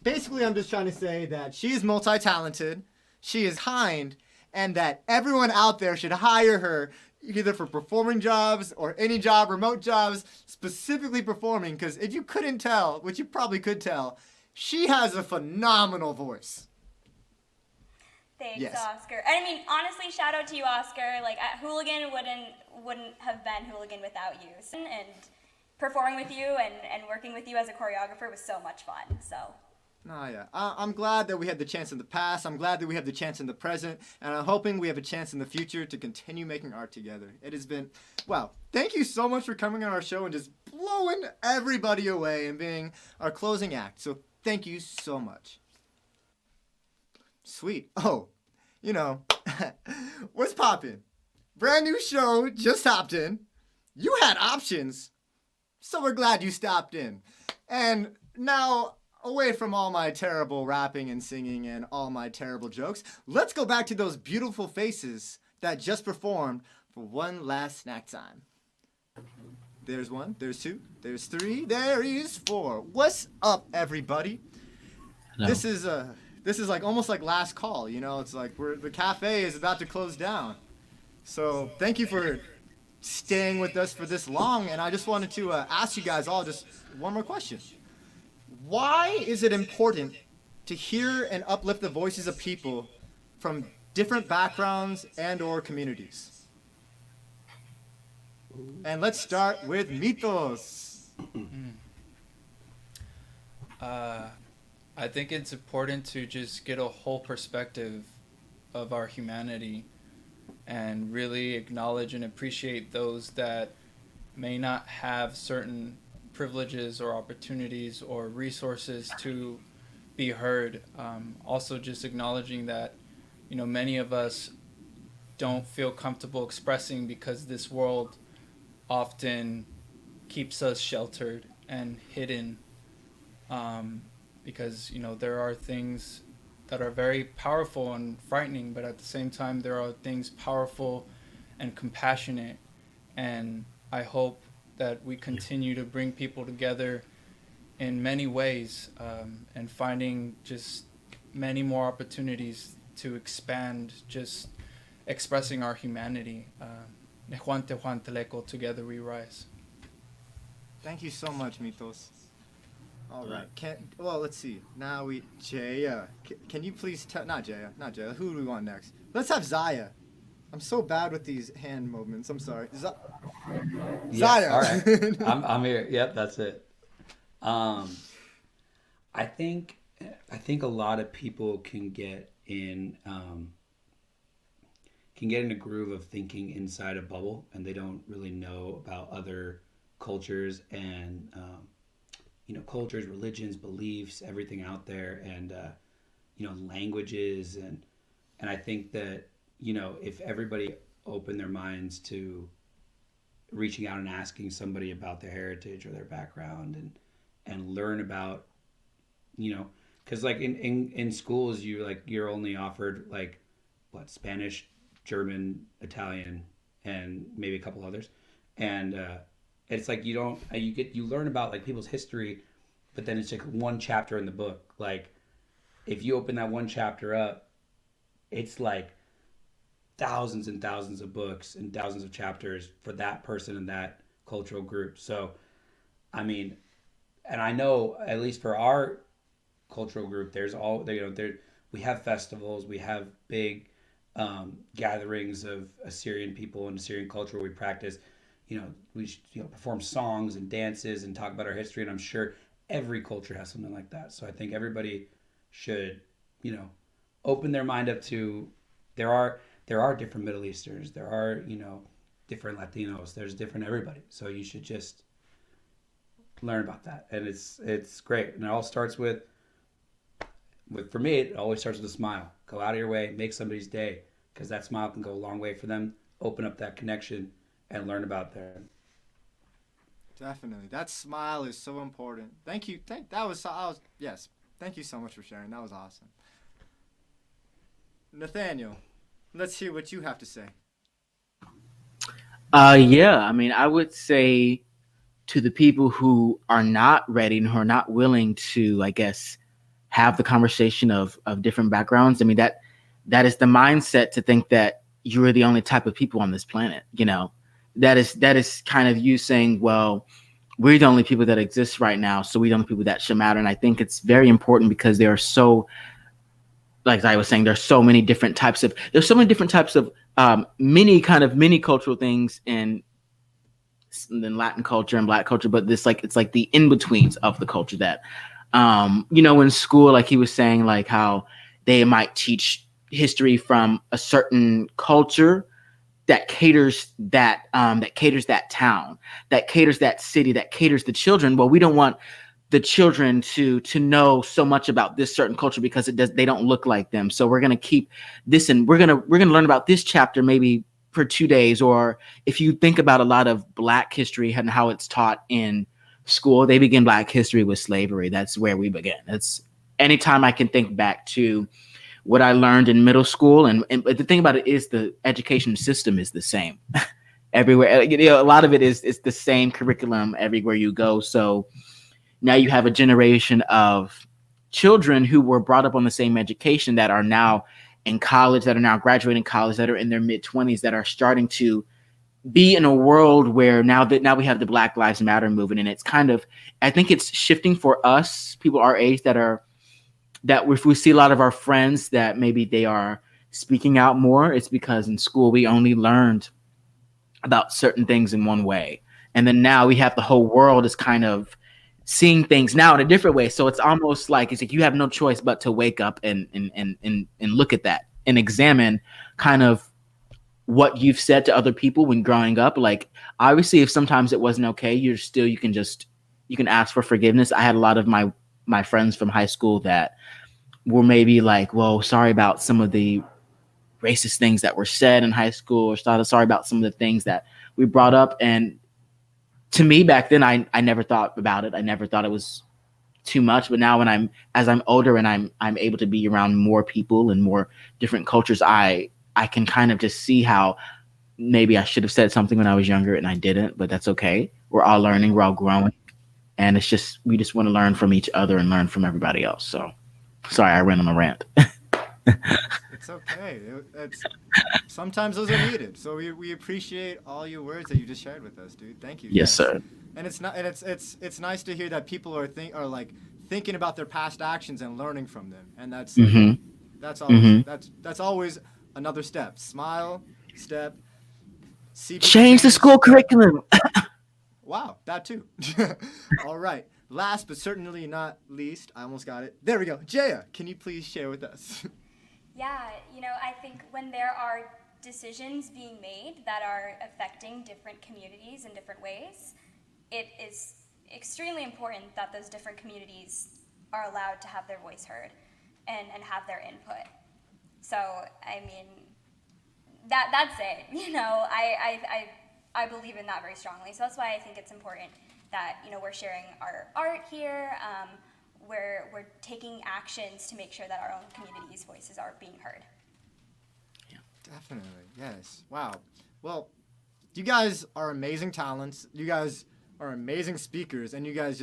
basically I'm just trying to say that she is multi-talented, she is kind, and that everyone out there should hire her either for performing jobs or any job, remote jobs, specifically performing, because if you couldn't tell, which you probably could tell, she has a phenomenal voice. Thanks, yes. Oscar. I mean, honestly, shout out to you, Oscar. Hooligan wouldn't have been Hooligan without you. And performing with you and working with you as a choreographer was so much fun. So. Yeah. I'm glad that we had the chance in the past. I'm glad that we have the chance in the present. And I'm hoping we have a chance in the future to continue making art together. It has been, thank you so much for coming on our show and just blowing everybody away and being our closing act. So thank you so much. Sweet. Oh, what's poppin'? Brand new show, just hopped in. You had options, so we're glad you stopped in. And now, away from all my terrible rapping and singing and all my terrible jokes, let's go back to those beautiful faces that just performed for one last snack time. There's one, there's two, there's three, there is four. What's up, everybody? Hello. This is almost like last call, it's the cafe is about to close down. So thank you for staying with us for this long, and I just wanted to ask you guys all just one more question. Why is it important to hear and uplift the voices of people from different backgrounds and or communities? And let's start with Mitos. I think it's important to just get a whole perspective of our humanity and really acknowledge and appreciate those that may not have certain privileges or opportunities or resources to be heard. Also, just acknowledging that, many of us don't feel comfortable expressing because this world often keeps us sheltered and hidden. Because, there are things that are very powerful and frightening, but at the same time, there are things powerful and compassionate. And I hope that we continue to bring people together in many ways, and finding just many more opportunities to expand just expressing our humanity. Nehuan Tehuan Teleko, together we rise. Thank you so much, Mitos. All right. Let's see. Now Jaya. Can you please not Jaya. Who do we want next? Let's have Zaya. I'm so bad with these hand movements. I'm sorry. Zaya. All right. I'm here. Yep, that's it. I think a lot of people can get in a groove of thinking inside a bubble, and they don't really know about other cultures and cultures, religions, beliefs, everything out there, and languages, and I think that if everybody opened their minds to reaching out and asking somebody about their heritage or their background and learn about, because like in schools you're only offered Spanish, German, Italian, and maybe a couple others, and it's like you learn about like people's history, but then it's like one chapter in the book. Like if you open that one chapter up, it's like thousands and thousands of books and thousands of chapters for that person and that cultural group. So, I mean, and I know at least for our cultural group, we have festivals, we have big gatherings of Assyrian people and Assyrian culture where we practice. We perform songs and dances and talk about our history, and I'm sure every culture has something like that. So I think everybody should, open their mind up to there are different Middle Easterns, there are different Latinos, there's different everybody. So you should just learn about that, and it's great. And it all starts with for me, it always starts with a smile. Go out of your way, make somebody's day, because that smile can go a long way for them. Open up that connection and learn about them. Definitely. That smile is so important. Thank you. Yes. Thank you so much for sharing. That was awesome. Nathaniel, let's hear what you have to say. Yeah, I mean, I would say to the people who are not ready and who are not willing to, I guess, have the conversation of different backgrounds. I mean, that is the mindset to think that you are the only type of people on this planet. That is kind of you saying, well, we're the only people that exist right now, so we're the only people that should matter. And I think it's very important because there are like I was saying, there's so many different types of many cultural things in Latin culture and Black culture, but it's like the in-betweens of the culture that, in school, like he was saying, like how they might teach history from a certain culture that caters that town, that caters that city, that caters the children. Well, we don't want the children to know so much about this certain culture because they don't look like them. So we're gonna keep this, and we're gonna learn about this chapter maybe for 2 days. Or if you think about a lot of Black history and how it's taught in school, they begin Black history with slavery. That's where we begin. That's anytime I can think back to what I learned in middle school. And the thing about it is the education system is the same everywhere. A lot of it is the same curriculum everywhere you go. So now you have a generation of children who were brought up on the same education that are now in college, that are now graduating college, that are in their mid-20s, that are starting to be in a world where now we have the Black Lives Matter movement. And it's kind of, I think it's shifting for us, people our age, that if we see a lot of our friends that maybe they are speaking out more, it's because in school we only learned about certain things in one way. And then now we have the whole world is kind of seeing things now in a different way. So it's almost like you have no choice but to wake up and look at that and examine kind of what you've said to other people when growing up. Like, obviously, if sometimes it wasn't okay, you can ask for forgiveness. I had a lot of my my friends from high school that were maybe like, well, sorry about some of the racist things that were said in high school, or sorry about some of the things that we brought up. And to me back then, I never thought about it. I never thought it was too much. But now as I'm older and I'm able to be around more people and more different cultures, I can kind of just see how maybe I should have said something when I was younger and I didn't, but that's okay. We're all learning, we're all growing. And we just want to learn from each other and learn from everybody else. So sorry, I ran on a rant. It's okay. Sometimes those are needed. So we appreciate all your words that you just shared with us, dude. Thank you. Yes, sir. And it's nice to hear that people are thinking about their past actions and learning from them. And that's always another step. Smile, step. Change the school curriculum. Wow, that too. All right. Last but certainly not least, I almost got it. There we go. Jaya, can you please share with us? Yeah, I think when there are decisions being made that are affecting different communities in different ways, it is extremely important that those different communities are allowed to have their voice heard and have their input. So, I mean, that's it. I believe in that very strongly. So that's why I think it's important that, we're sharing our art here. We're taking actions to make sure that our own community's voices are being heard. Yeah, definitely. Yes. Wow. Well, you guys are amazing talents. You guys are amazing speakers, and you guys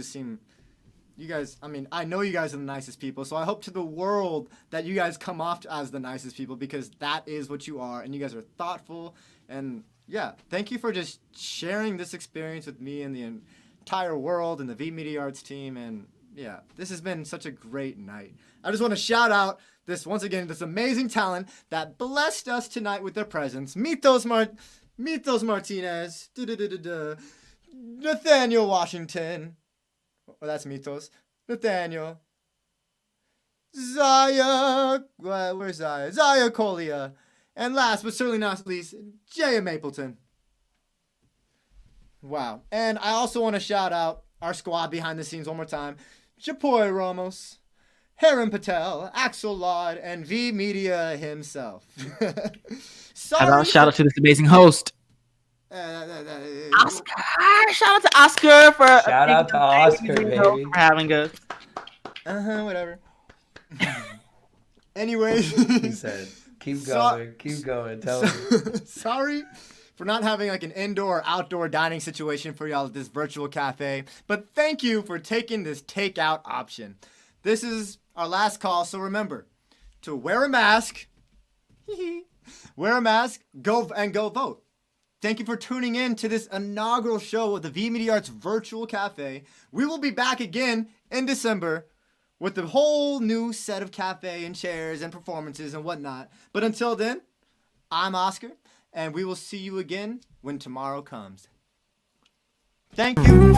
I know you guys are the nicest people, so I hope to the world that you guys come off as the nicest people, because that is what you are, and you guys are thoughtful. And yeah, thank you for just sharing this experience with me and the entire world and the V Media Arts team. And yeah, this has been such a great night. I just want to shout out this amazing talent that blessed us tonight with their presence. Mitotiliztli Martinez, Nathaniel Washington. Oh, that's Mitos. Nathaniel. Zaya. Where's Zaya? Zaya Kolia. And last but certainly not least, Jaya Mapleton. Wow. And I also want to shout out our squad behind the scenes one more time. Chapoy Ramos, Heron Patel, Axel Laud, and V Media himself. Shout out to this amazing host. Oscar. Shout out to Oscar baby. For having us. Whatever. Anyways. He said, keep going. Tell me. Sorry for not having an indoor or outdoor dining situation for y'all at this virtual cafe, but thank you for taking this takeout option. This is our last call, so remember to wear a mask. Go vote. Thank you for tuning in to this inaugural show of the V Media Arts Virtual Cafe. We will be back again in December with a whole new set of cafe and chairs and performances and whatnot. But until then, I'm Oscar, and we will see you again when tomorrow comes. Thank you.